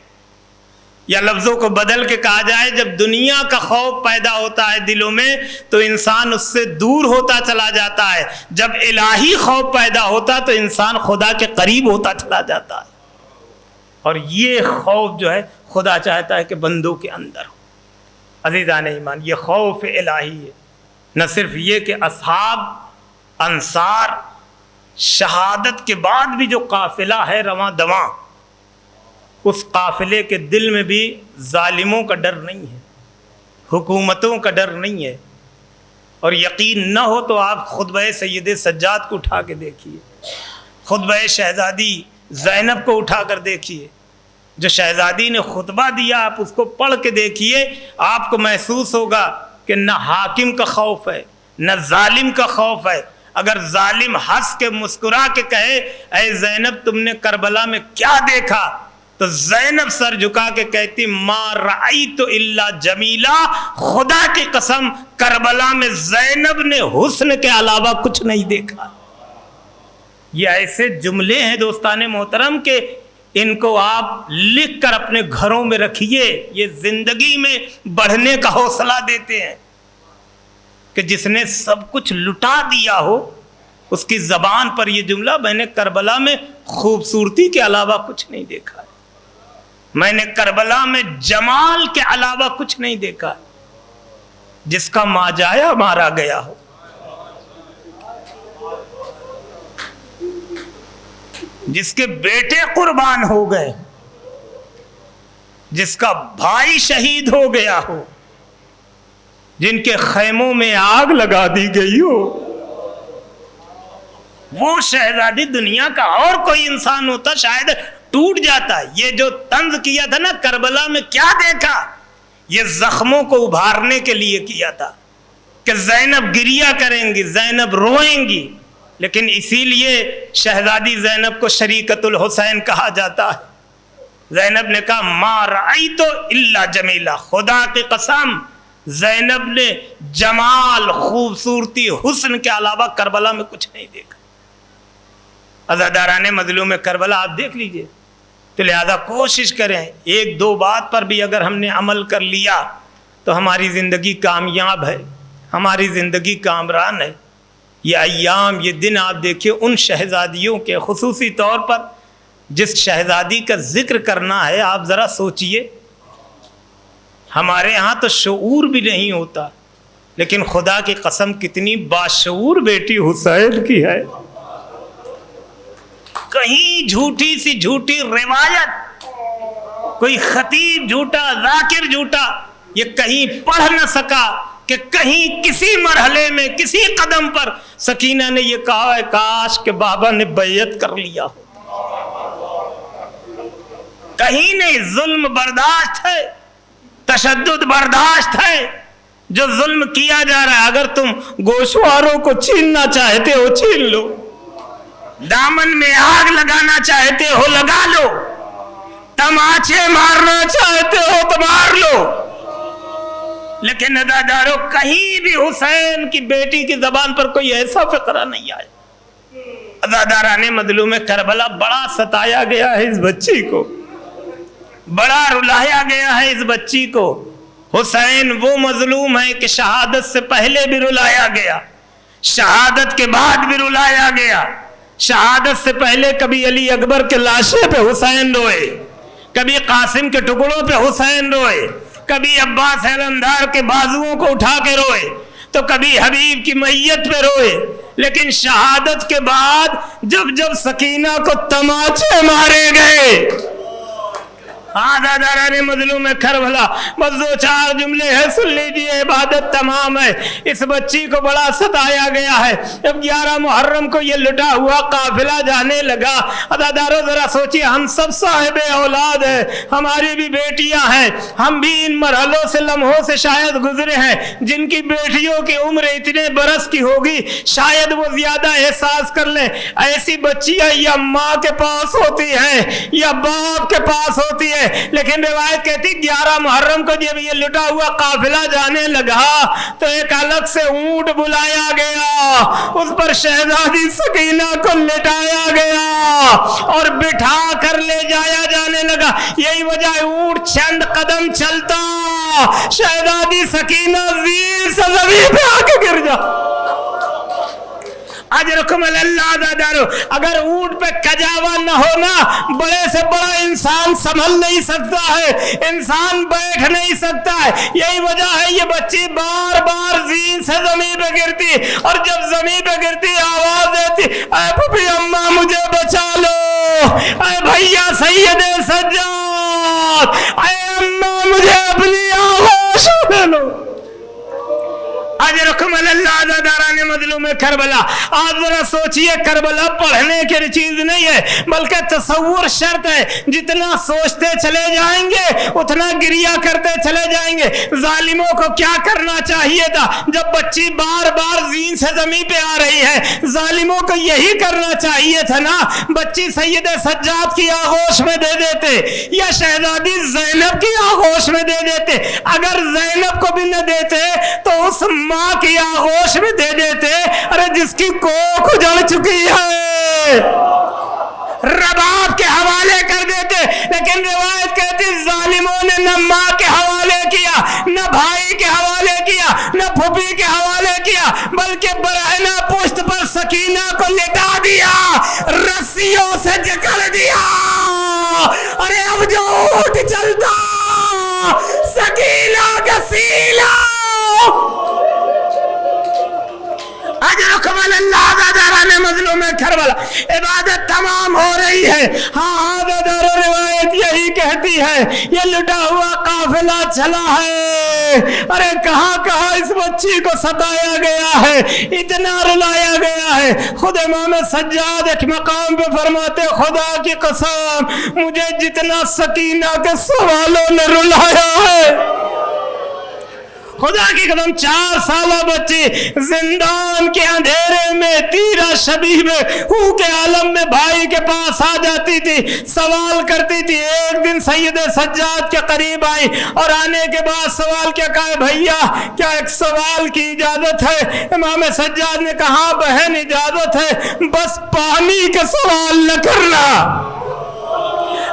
یا لفظوں کو بدل کے کہا جائے جب دنیا کا خوف پیدا ہوتا ہے دلوں میں تو انسان اس سے دور ہوتا چلا جاتا ہے، جب الہی خوف پیدا ہوتا تو انسان خدا کے قریب ہوتا چلا جاتا ہے۔ اور یہ خوف جو ہے خدا چاہتا ہے کہ بندوں کے اندر ہو۔ عزیزان ایمان، یہ خوف الہی ہے، نہ صرف یہ کہ اصحاب انصار شہادت کے بعد بھی جو قافلہ ہے رواں دواں، اس قافلے کے دل میں بھی ظالموں کا ڈر نہیں ہے، حکومتوں کا ڈر نہیں ہے۔ اور یقین نہ ہو تو آپ خطبہ سید سجاد کو اٹھا کے دیکھیے، خطبہ شہزادی زینب کو اٹھا کر دیکھیے، جو شہزادی نے خطبہ دیا آپ اس کو پڑھ کے دیکھیے، آپ کو محسوس ہوگا کہ نہ حاکم کا خوف ہے نہ ظالم کا خوف ہے۔ اگر ظالم ہنس کے مسکرا کے کہے اے زینب تم نے کربلا میں کیا دیکھا، تو زینب سر جھکا کے کہتی ما رأیت الا جمیلا، خدا کی قسم کربلا میں زینب نے حسن کے علاوہ کچھ نہیں دیکھا۔ یہ ایسے جملے ہیں دوستان محترم کہ ان کو آپ لکھ کر اپنے گھروں میں رکھیے، یہ زندگی میں بڑھنے کا حوصلہ دیتے ہیں کہ جس نے سب کچھ لٹا دیا ہو اس کی زبان پر یہ جملہ، میں نے کربلا میں خوبصورتی کے علاوہ کچھ نہیں دیکھا، میں نے کربلا میں جمال کے علاوہ کچھ نہیں دیکھا، جس کا ماجایا مارا گیا ہو، جس کے بیٹے قربان ہو گئے، جس کا بھائی شہید ہو گیا ہو، جن کے خیموں میں آگ لگا دی گئی ہو، وہ شہزادی دنیا کا اور کوئی انسان ہوتا شاید ٹوٹ جاتا ہے۔ یہ جو طنز کیا تھا نا کربلا میں کیا دیکھا، یہ زخموں کو ابھارنے کے لیے کیا تھا کہ زینب گریہ کریں گی، زینب روئیں گی، لیکن اسی لیے شہزادی زینب کو شریکت الحسین کہا جاتا ہے۔ زینب نے کہا ما رأیت الا جمیلا، خدا کی قسم زینب نے جمال، خوبصورتی، حسن کے علاوہ کربلا میں کچھ نہیں دیکھا۔ عزاداران مظلوم کربلا آپ دیکھ لیجئے۔ تو لہذا کوشش کریں ایک دو بات پر بھی اگر ہم نے عمل کر لیا تو ہماری زندگی کامیاب ہے، ہماری زندگی کامران ہے۔ یہ ایام، یہ دن آپ دیکھیے ان شہزادیوں کے، خصوصی طور پر جس شہزادی کا ذکر کرنا ہے، آپ ذرا سوچئے، ہمارے ہاں تو شعور بھی نہیں ہوتا، لیکن خدا کی قسم کتنی باشعور بیٹی حسین کی ہے۔ کہیں جھوٹی سی جھوٹی روایت، کوئی خطیب جھوٹا، ذاکر جھوٹا یہ کہیں پڑھ نہ سکا کہ کہیں کسی مرحلے میں کسی قدم پر سکینہ نے یہ کہا ہے کاش کہ بابا نے بیعت کر لیا ہو. کہیں نہیں. ظلم برداشت ہے, تشدد برداشت ہے, جو ظلم کیا جا رہا ہے. اگر تم گوشواروں کو چھیننا چاہتے ہو چھین لو, دامن میں آگ لگانا چاہتے ہو لگا لو, تماچے مارنا چاہتے ہو تو مار لو, لیکن عزادارو کہیں بھی حسین کی بیٹی کی زبان پر کوئی ایسا فقرہ نہیں آیا. عزاداران مظلوم کربلا بڑا ستایا گیا ہے اس بچی کو, بڑا رلایا گیا ہے اس بچی کو. حسین وہ مظلوم ہے کہ شہادت سے پہلے بھی رلایا گیا, شہادت کے بعد بھی رلایا گیا. شہادت سے پہلے کبھی علی اکبر کے لاشے پہ حسین روئے, کبھی قاسم کے ٹکڑوں پہ حسین روئے, کبھی عباس علمدار کے بازوؤں کو اٹھا کے روئے, تو کبھی حبیب کی میت پہ روئے. لیکن شہادت کے بعد جب جب سکینہ کو تماچے مارے گئے, داداران مظلوم کربلا, بس دو چار جملے ہیں سن لیجیے, عبادت تمام ہے. اس بچی کو بڑا ستایا گیا ہے. جب 11 محرم کو یہ لٹا ہوا قافلہ جانے لگا, دادارو ذرا سوچیے, ہم سب صاحب اولاد ہیں, ہماری بھی بیٹیاں ہیں, ہم بھی ان مرحلوں سے لمحوں سے شاید گزرے ہیں. جن کی بیٹیوں کی عمر اتنے برس کی ہوگی شاید وہ زیادہ احساس کر لیں. ایسی بچیاں یا ماں کے پاس ہوتی ہیں یا باپ کے پاس ہوتی ہے. لیکن روایت کہتی 11 محرم کو جب یہ لٹا ہوا قافلہ جانے لگا تو ایک الگ سے اونٹ بلایا گیا, اس پر شہزادی سکینہ کو لٹایا گیا اور بٹھا کر لے جایا جانے لگا. یہی وجہ ہے اونٹ چند قدم چلتا شہزادی سکینہ زیر سے زمین پہ آ کے گر جا. اجرکم اللہ دادارو, اگر اونٹ پہ کجاوا نہ ہونا, بڑے سے بڑا انسان سنبھل نہیں سکتا ہے, انسان بیٹھ نہیں سکتا ہے. یہی وجہ ہے یہ بچی بار بار زین سے زمین پہ گرتی, اور جب زمین پہ گرتی آواز دیتی, اے پھپھی اماں مجھے بچا لو, اے بھیا سید سجاد, اے اماں مجھے اپنی آغوش میں لو. اجرکم اللہ داران مظلوم کربلا. آج ذرا سوچئے, کربلا پڑھنے کی چیز نہیں ہے بلکہ تصور شرط ہے. جتنا سوچتے چلے جائیں گے اتنا گریہ کرتے چلے جائیں گے. ظالموں کو کیا کرنا چاہیے تھا جب بچی بار بار زین سے زمین پہ آ رہی ہے؟ ظالموں کو یہی کرنا چاہیے تھا نا, بچی سید سجاد کی آغوش میں دے دیتے یا شہزادی زینب کی آغوش میں دے دیتے. اگر زینب کو بھی نہ دیتے تو اس ماں کی آغوش میں دے دیتے, ارے جس کی کوکھ اجڑ چکی ہے, رباب کے حوالے کر دیتے. لیکن روایت کہتی ظالموں نے نہ ماں کے حوالے کیا, نہ بھائی کے حوالے کیا, نہ پھوپھی کے حوالے کیا, بلکہ برہنہ پشت پر سکینہ کو لٹا دیا, رسیوں سے جکڑ دیا. ارے اب جو اونٹ چلتا سکینہ کا سیلا. اجرکم اللہ داداران مظلوم کربلا, عبادت تمام ہو رہی ہے. ہاں دادارو, روایت یہی کہتی ہے یہ لٹا ہوا قافلہ چلا ہے. ارے کہاں کہاں اس بچی کو ستایا گیا ہے, اتنا رلایا گیا ہے. خود امام سجاد ایک مقام پہ فرماتے, خدا کی قسم مجھے جتنا سکینہ کے سوالوں نے رلایا ہے, خدا کی قدم 4 سالہ بچی زندان کے اندھیرے میں تیرہ شبیہ میں ہو کے عالم میں بھائی کے پاس آ جاتی تھی, سوال کرتی تھی. ایک دن سید سجاد کے قریب آئی اور آنے کے بعد سوال کیا, کہا بھیا کیا ایک سوال کی اجازت ہے؟ امام سجاد نے کہا بہن اجازت ہے, بس پانی کا سوال نہ کرنا.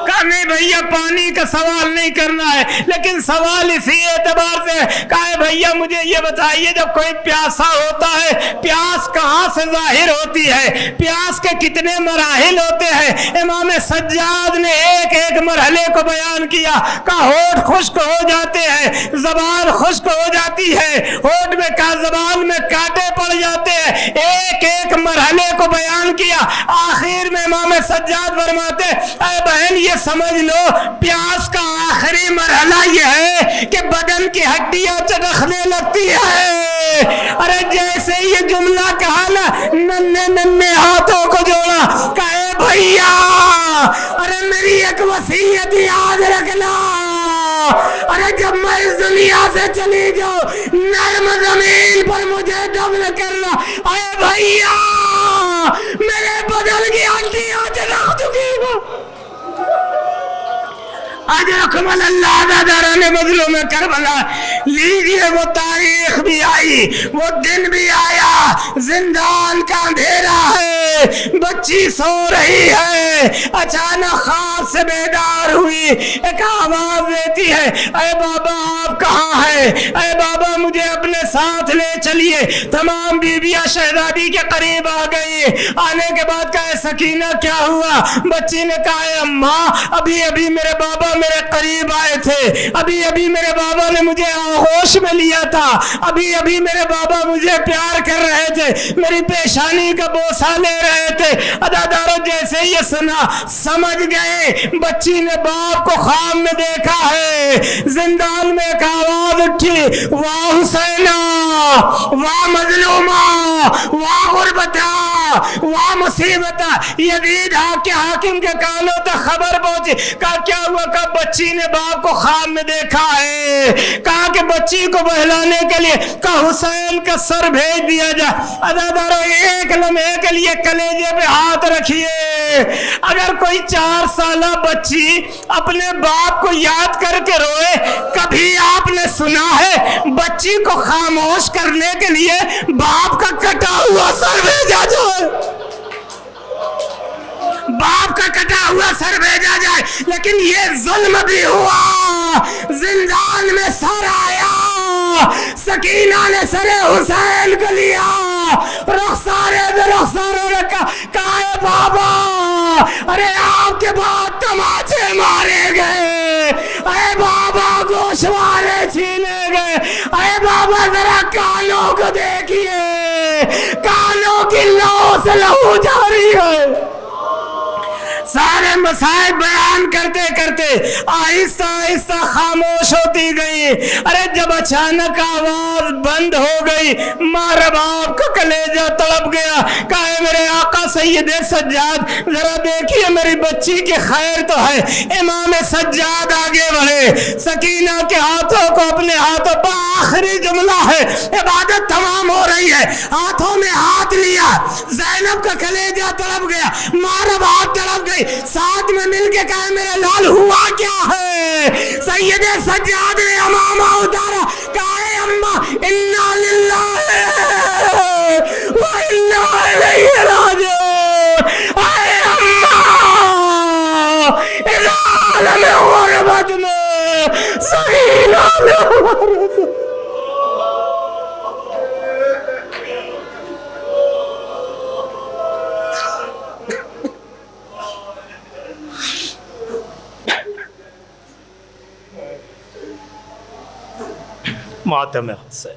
کہا نہیں بھیا پانی کا سوال نہیں کرنا ہے, لیکن سوال اسی اعتبار سے. کہا بھیا مجھے یہ بتائیے جب کوئی پیاسا ہوتا ہے پیاس کہاں سے ظاہر ہوتی ہے, پیاس کے کتنے مراحل ہوتے ہیں؟ امام سجاد نے ایک ایک مرحلے کو بیان کیا. کہا ہونٹ خشک ہو جاتے ہیں, زبان خشک ہو جاتی ہے, ہونٹ میں زبان میں کانٹے پڑ جاتے ہیں, ایک ایک مرحلے کو بیان کیا. آخر میں امام سجاد فرماتے اے بہن یہ سمجھ لو پیاس کا آخری مرحلہ یہ ہے کہ بدن کی ہڈیاں چٹخنے لگتی ہے. ارے جیسے یہ جملہ کہا نا, ننھے ننھے ہاتھوں کو جوڑا, کہے بھیا ارے میری ایک وصیت یاد رکھنا, ارے جب میں اس دنیا سے چلی جاؤں نرم زمین پر مجھے دفن کرنا. اے بھیا میرے بدن کی ہڈیاں چٹک چکی ہیں. اجرکم اللہ داداران مظلوم کربلا. لیجئے وہ تاریخ بھی آئی, وہ دن بھی آیا, زندان کا اندھیرا ہے, بچی سو رہی ہے, اچانک خواب سے بیدار ہوئی, ایک آواز دیتی ہے اے بابا آپ کہاں ہیں, اے بابا مجھے اپنے ساتھ لے چلیے. تمام بیویاں شہزادی کے قریب آ گئی. آنے کے بعد کہا سکینہ کیا ہوا؟ بچی نے کہا اماں ابھی ابھی میرے بابا میرے قریب آئے تھے, ابھی ابھی میرے بابا نے مجھے آغوش میں لیا تھا, ابھی ابھی میرے بابا مجھے پیار کر رہے تھے, میری پیشانی کا بوسہ لے رہے تھے. اداداروں جیسے یہ سنا سمجھ گئے بچی نے باپ کو خواب میں دیکھا ہے. زندان میں ایک آواز اٹھی, واہ حسینہ, واہ مظلومہ, واہ غربتہ, واہ مصیبتہ. یزید کے حاکم کے کانوں تک خبر پہنچی. کہا کیا ہوا؟ کہا بچی نے باپ کو خواب میں دیکھا ہے. کہا کہ بچی کو بہلانے کے لیے کہا حسین کا سر بھیج دیا جائے. اداداروں ایک لمحے کے لیے کلیجے پہ ہاتھ رکھیے. اگر کوئی 4 سالہ بچی اپنے باپ کو یاد کر کے روئے, کبھی آپ نے سنا ہے بچی کو خاموش کرنے کے لیے باپ کا کٹا ہوا سر بھیجا جائے؟ باپ کا کٹا ہوا سر بھیجا جائے. لیکن یہ ظلم بھی ہوا. زندان میں سر آیا, سکینہ نے سر حسین کو لیا, رخسارے بے رخسارے رکھا. کہا بابا ارے آپ کے بعد تماچے مارے گئے, اے بابا گوشوارے چھینے گئے, اے بابا ذرا کانوں کو دیکھیے, کانوں کی لو سے لہو جاری ہے. سارے مسائل بیان کرتے کرتے آہستہ آہستہ خاموش ہوتی گئی. ارے جب اچانک آواز بند ہو گئی, ماں رباب کا کلیجہ تڑپ گیا. کہا میرے آقا سید سجاد ذرا دیکھیے میری بچی کی خیر تو ہے. امام سجاد آگے بڑھے, سکینہ کے ہاتھوں کو اپنے ہاتھوں پر, آخری جملہ ہے, عبادت تمام ہو رہی ہے, ہاتھوں میں ہاتھ لیا. زینب کا کلیجہ تڑپ گیا, ماں رباب تڑپ گئی. ساتھ میں مل کے کہا میرے لال ہوا کیا ہے؟ سید سجاد نے امامہ اتارا. کہا اماں انا للہ و انا الیہ راجعون. اے اماں اس عالم غربت میں سکینہ نے ماتم حسین.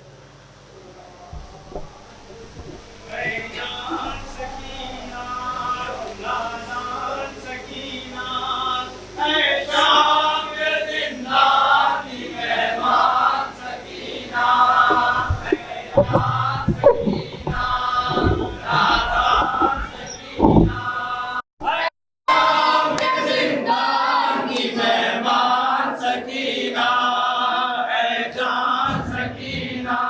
سکینہ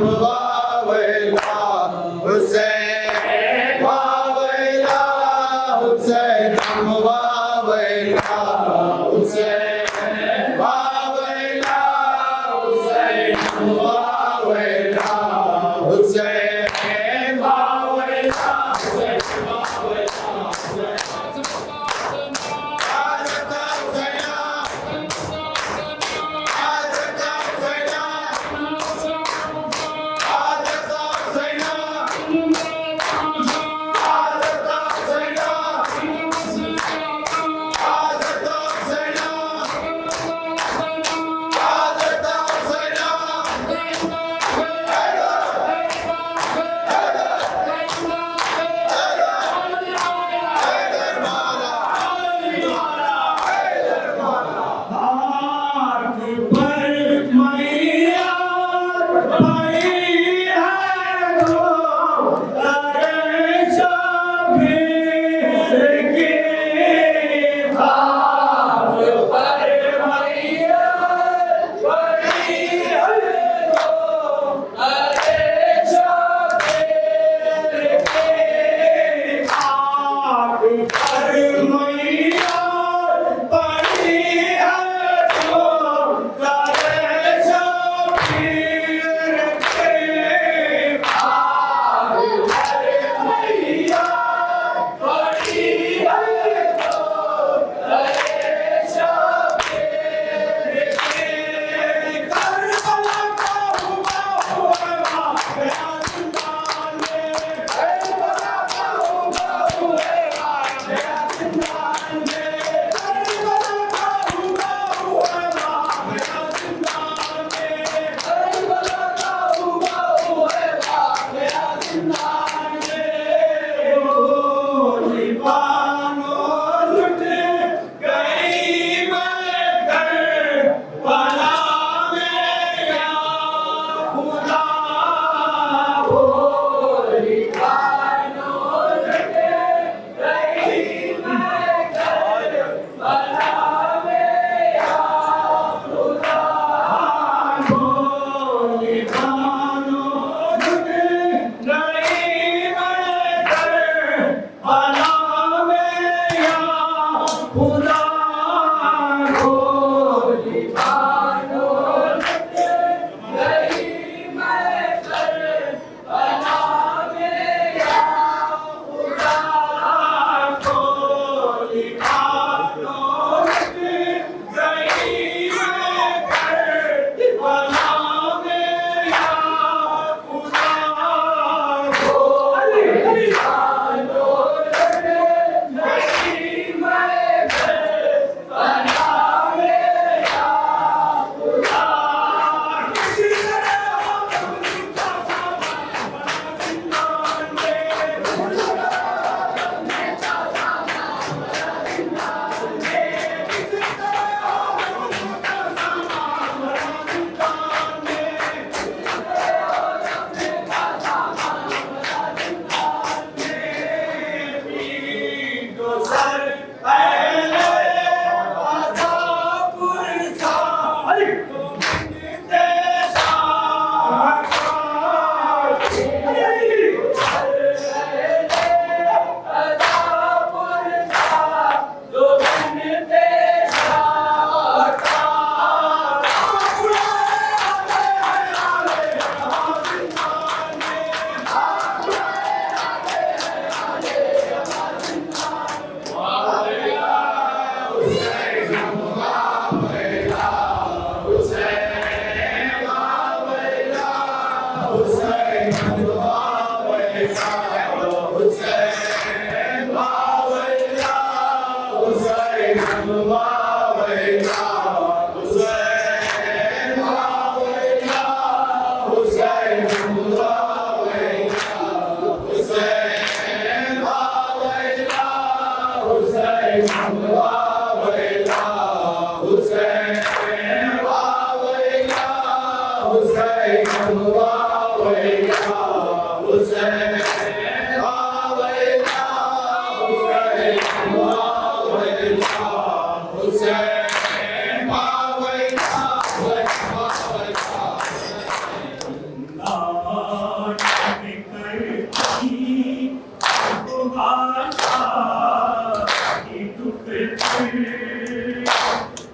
Allah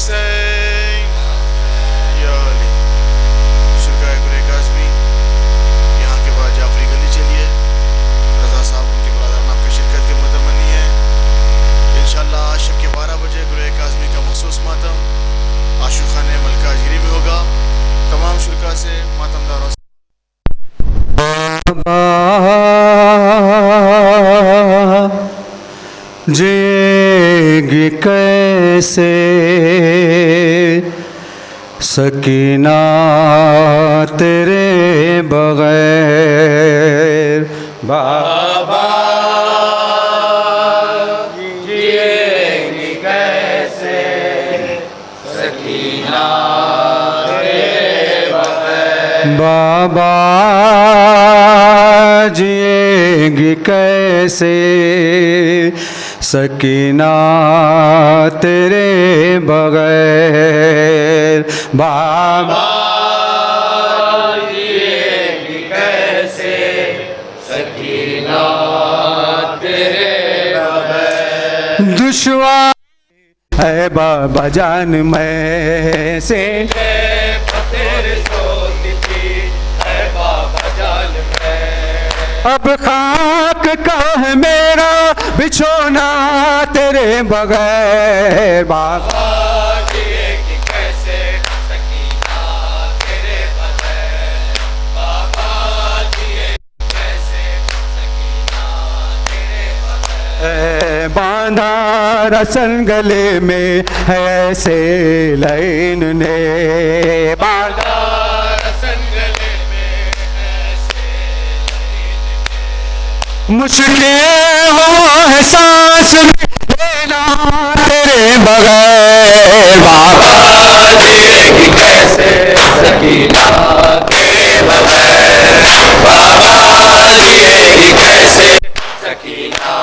حسین یا علی. شرکائے گرے کاظمی یہاں کے بعد جعفری گلی چلیے. رضا صاحب ان کے برادران آپ کی شرکت کے متمنی ہیں. انشاءاللہ آج شب کے 12 بجے گرے کاظمی کا مخصوص ماتم عاشق خانے ملکہ گیری میں ہوگا. تمام شرکا سے ماتم داروں سے جیگی کیسے سکینہ تیرے بغیر بابا جیگی کیسے سکینہ تیرے بغیر بابا جیگی کیسے سکینہ تیرے بغیر بابا جیگی کیسے سکینہ تیرے بغیر. دشوار ہے بابا جان میں سے اب خاک کا ہے میرا بچھونا تیرے بغیر بابا جیگی کیسے سکینہ تیرے بغیر بابا جیگی کیسے سکینہ تیرے بغیر. باندھا رسن گلے میں ایسے لائن نے باندھا مشکل ہوا ہے سانس لینا تیرے بغیر بابا جیگی کیسے سکینہ تیرے بغیر بابا جیگی کیسے سکینہ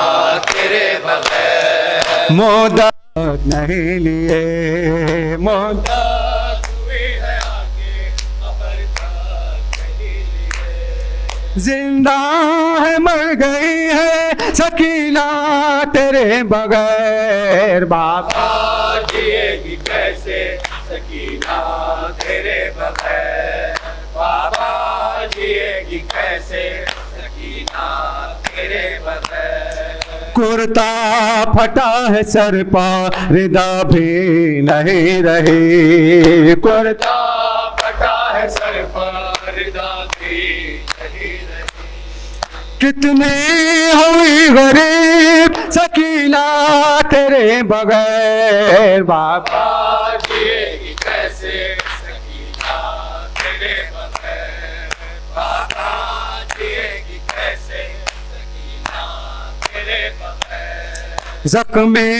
تیرے بغیر. مدت نہیں لیے مدت ہوئی ہے آگے خبر تک نہیں لیے. زندہ ہے مر گئی ہے سکینہ تیرے بغیر بابا جیگی کیسے سکینہ تیرے بغیر بابا جیگی کیسے سکینہ تیرے بغیر. کرتا پھٹا ہے سر پا ردا بھی نہیں رہی کرتا پھٹا ہے سر پا ردا بھی نہیں رہی. کتنی ہوئی غریب سکینہ تیرے بغیر بابا جیگی کیسے سکینہ تیرے بغیر بابا جیگی کیسے سکینہ تیرے بغیر. زخمی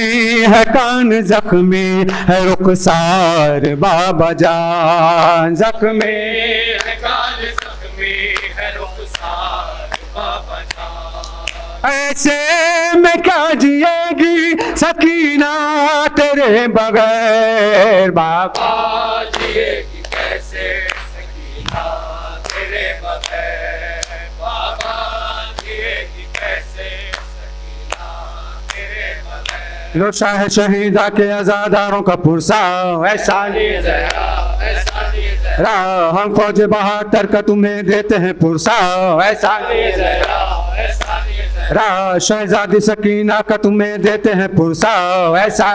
ہے کان زخمی ہے رخسار بابا جان زخمی ہے کان زخمی ہے رخسار بابا جان. ایسے میں کیا جیے گی سکینہ تیرے بغیر بابا جیگی کیسے سکینہ تیرے بغیر بابا جیگی کیسے سکینہ تیرے بغیر. لو شاہ شہیدہ کے عزاداروں کا پرسا ایسا ہم فوج بہادر کا تمہیں دیتے ہیں پرسا ایسا شہزادی سکینہ کا تمہیں دیتے ہیں پرسا ایسا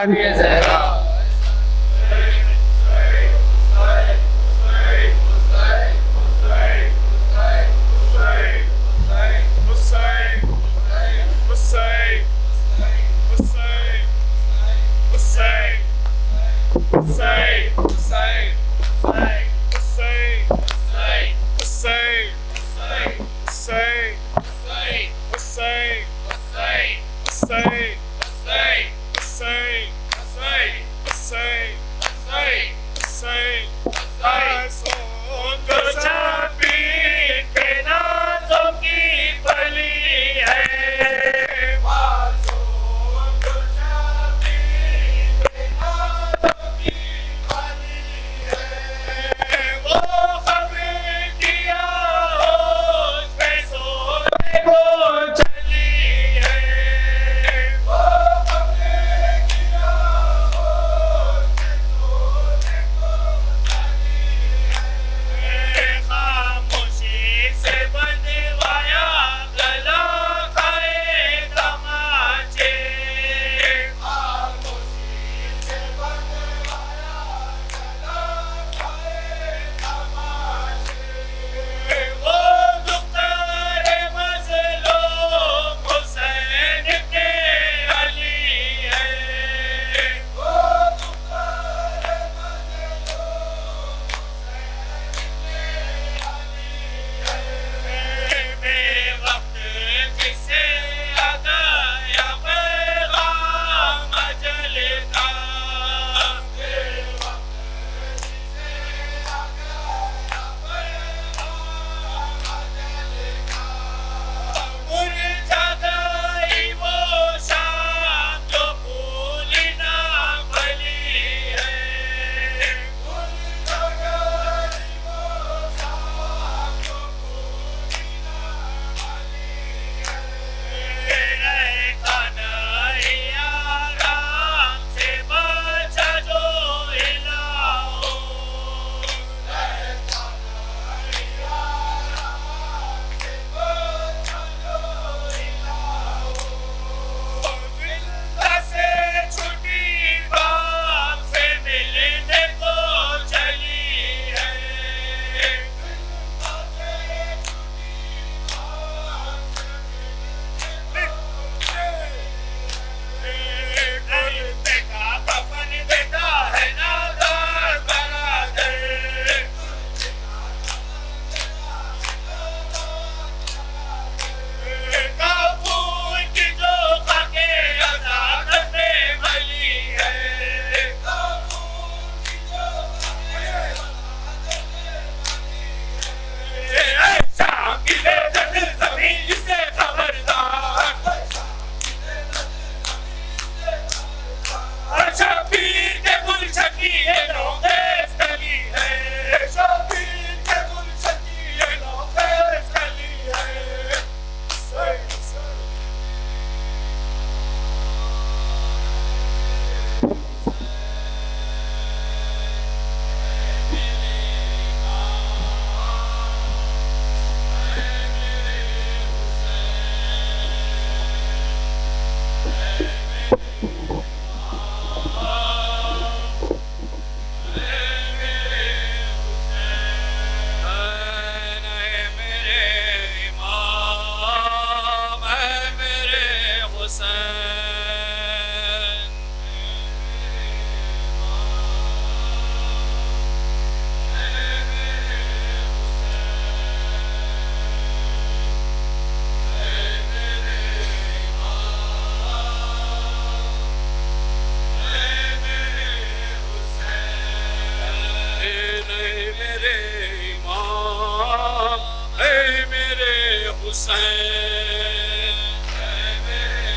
میرے امام اے میرے حسین اے میرے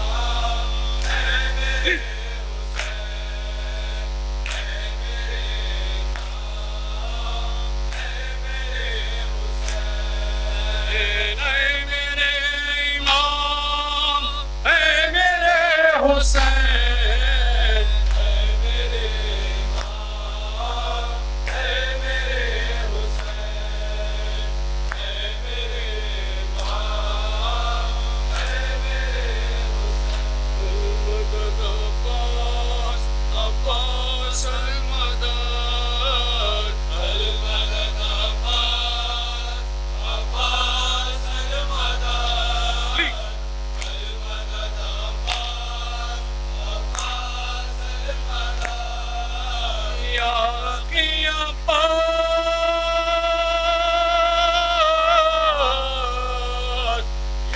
امام اے میرے حسین اے میرے امام اے میرے حسین اے میرے امام اے میرے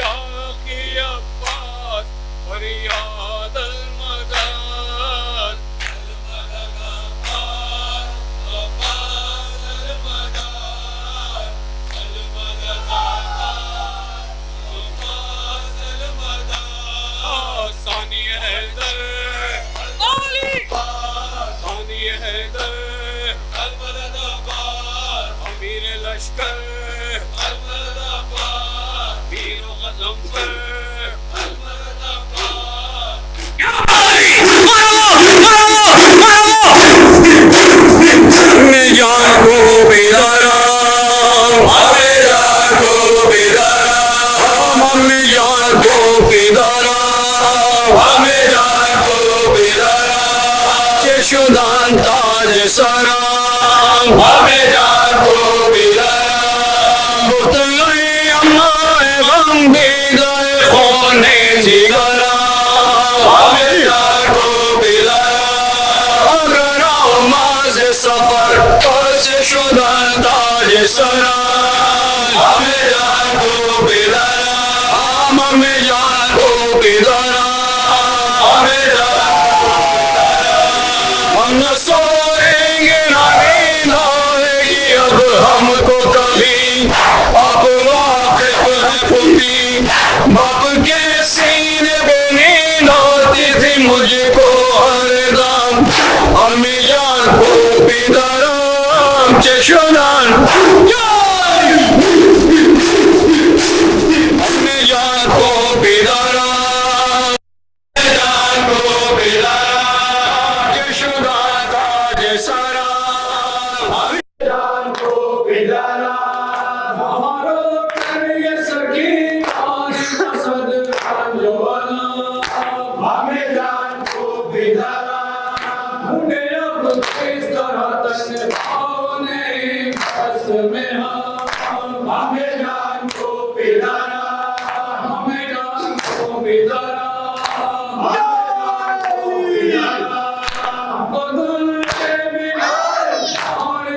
حسین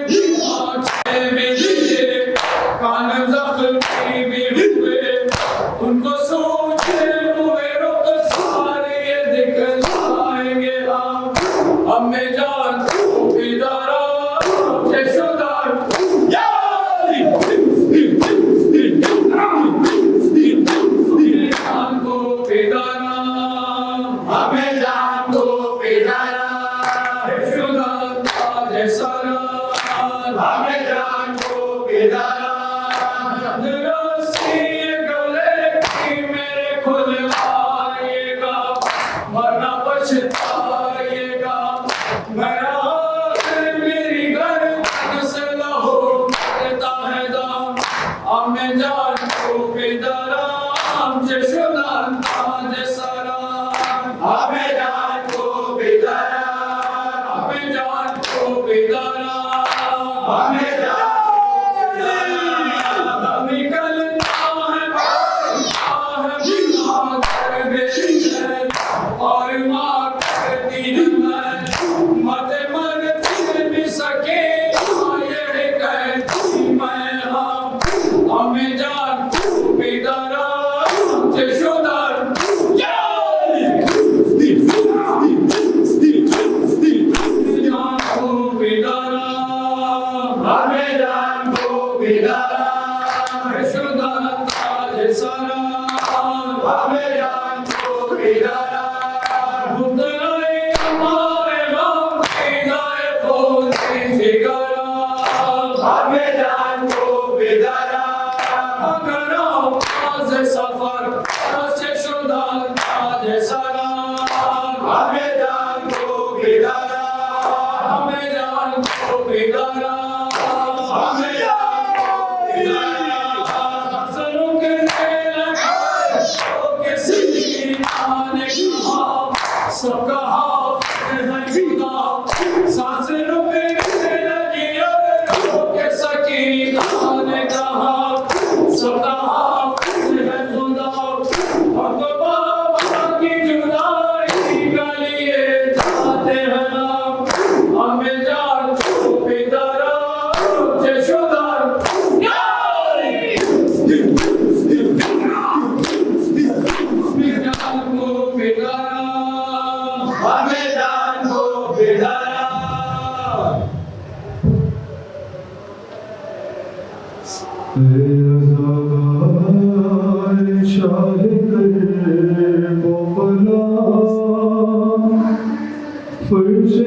فرش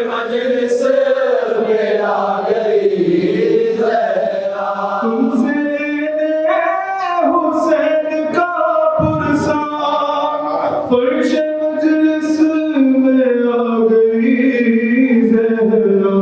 مجلس پہ آ گئی زہرا تم سے حسین کا پرسا فرش مجلس میں آ گئی زہرا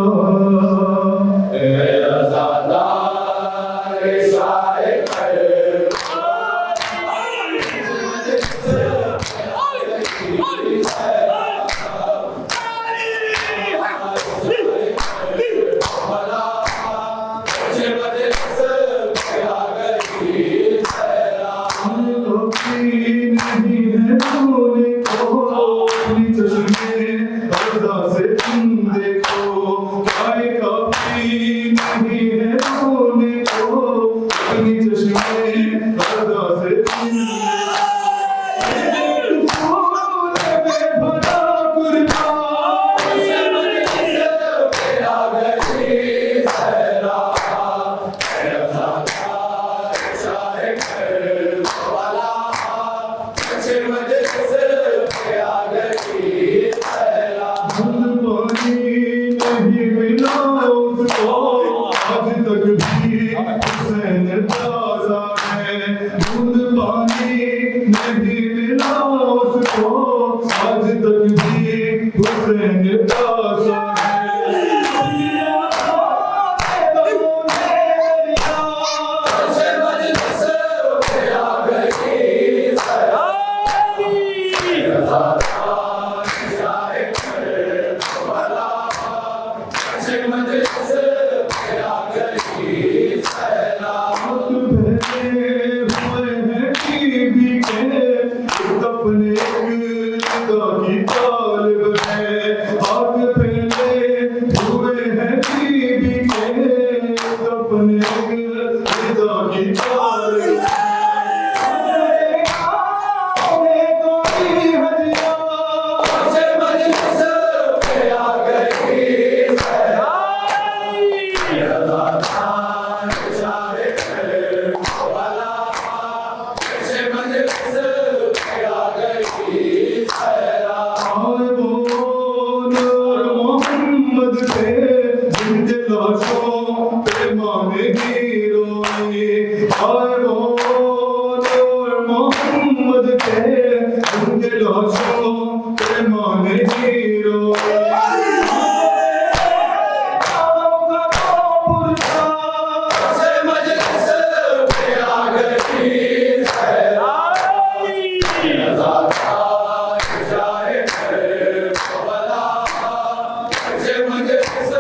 مجلس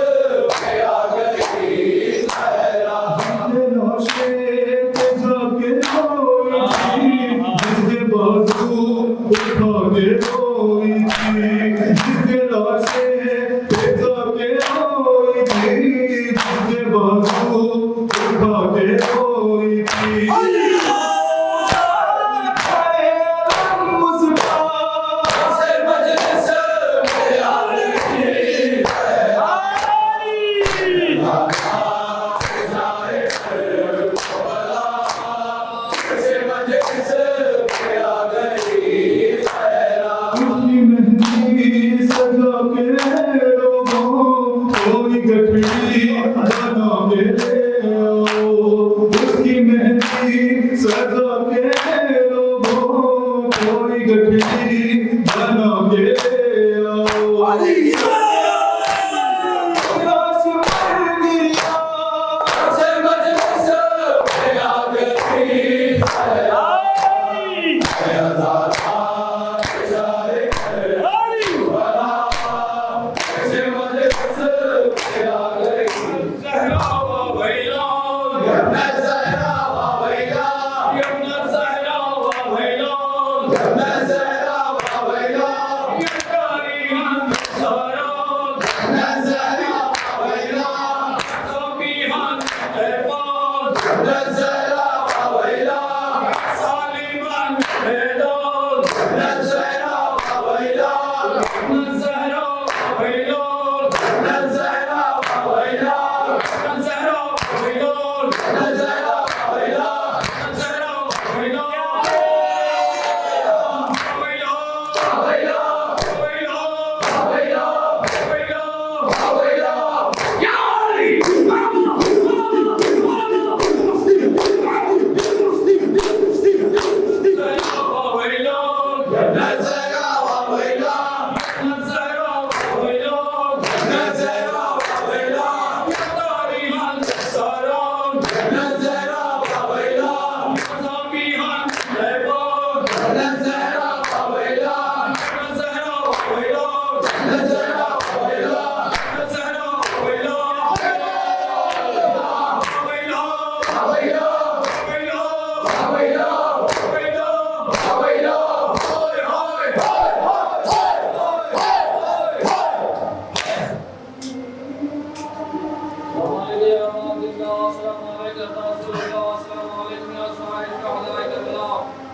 السلام علیکم رسول اللہ السلام علیکم یا صاحب شہداء کربلا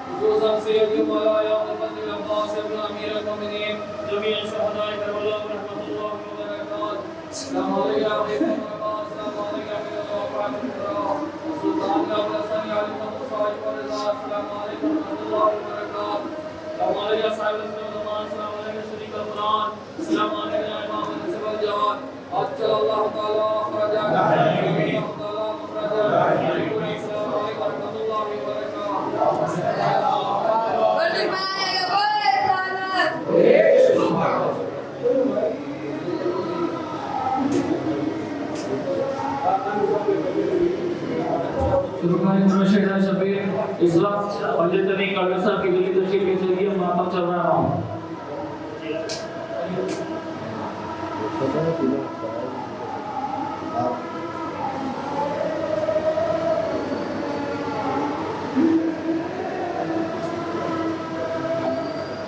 خصوصا سیدی مولانا عبد العباس ابن امیر المومنین جمیع شہداء کربلا رحمۃ اللہ وبرکاتہ السلام علیکم السلام علیکم سلطان الحسن علی محمد صاحب السلام علیکم ورحمۃ اللہ وبرکاتہ السلام علیکم صاحب السلام علیکم شریف القرآن السلام علیکم امام نصب الجواد اجل اللہ تعالی فرجہ اللہ تعالی مخرجہ السلام علیکم ورحمۃ اللہ وبرکاتہ. اس وقت پنجت نبی کالوی صاحب کی دلی تشریف کے ذریعے ماتم چل رہا ہوں.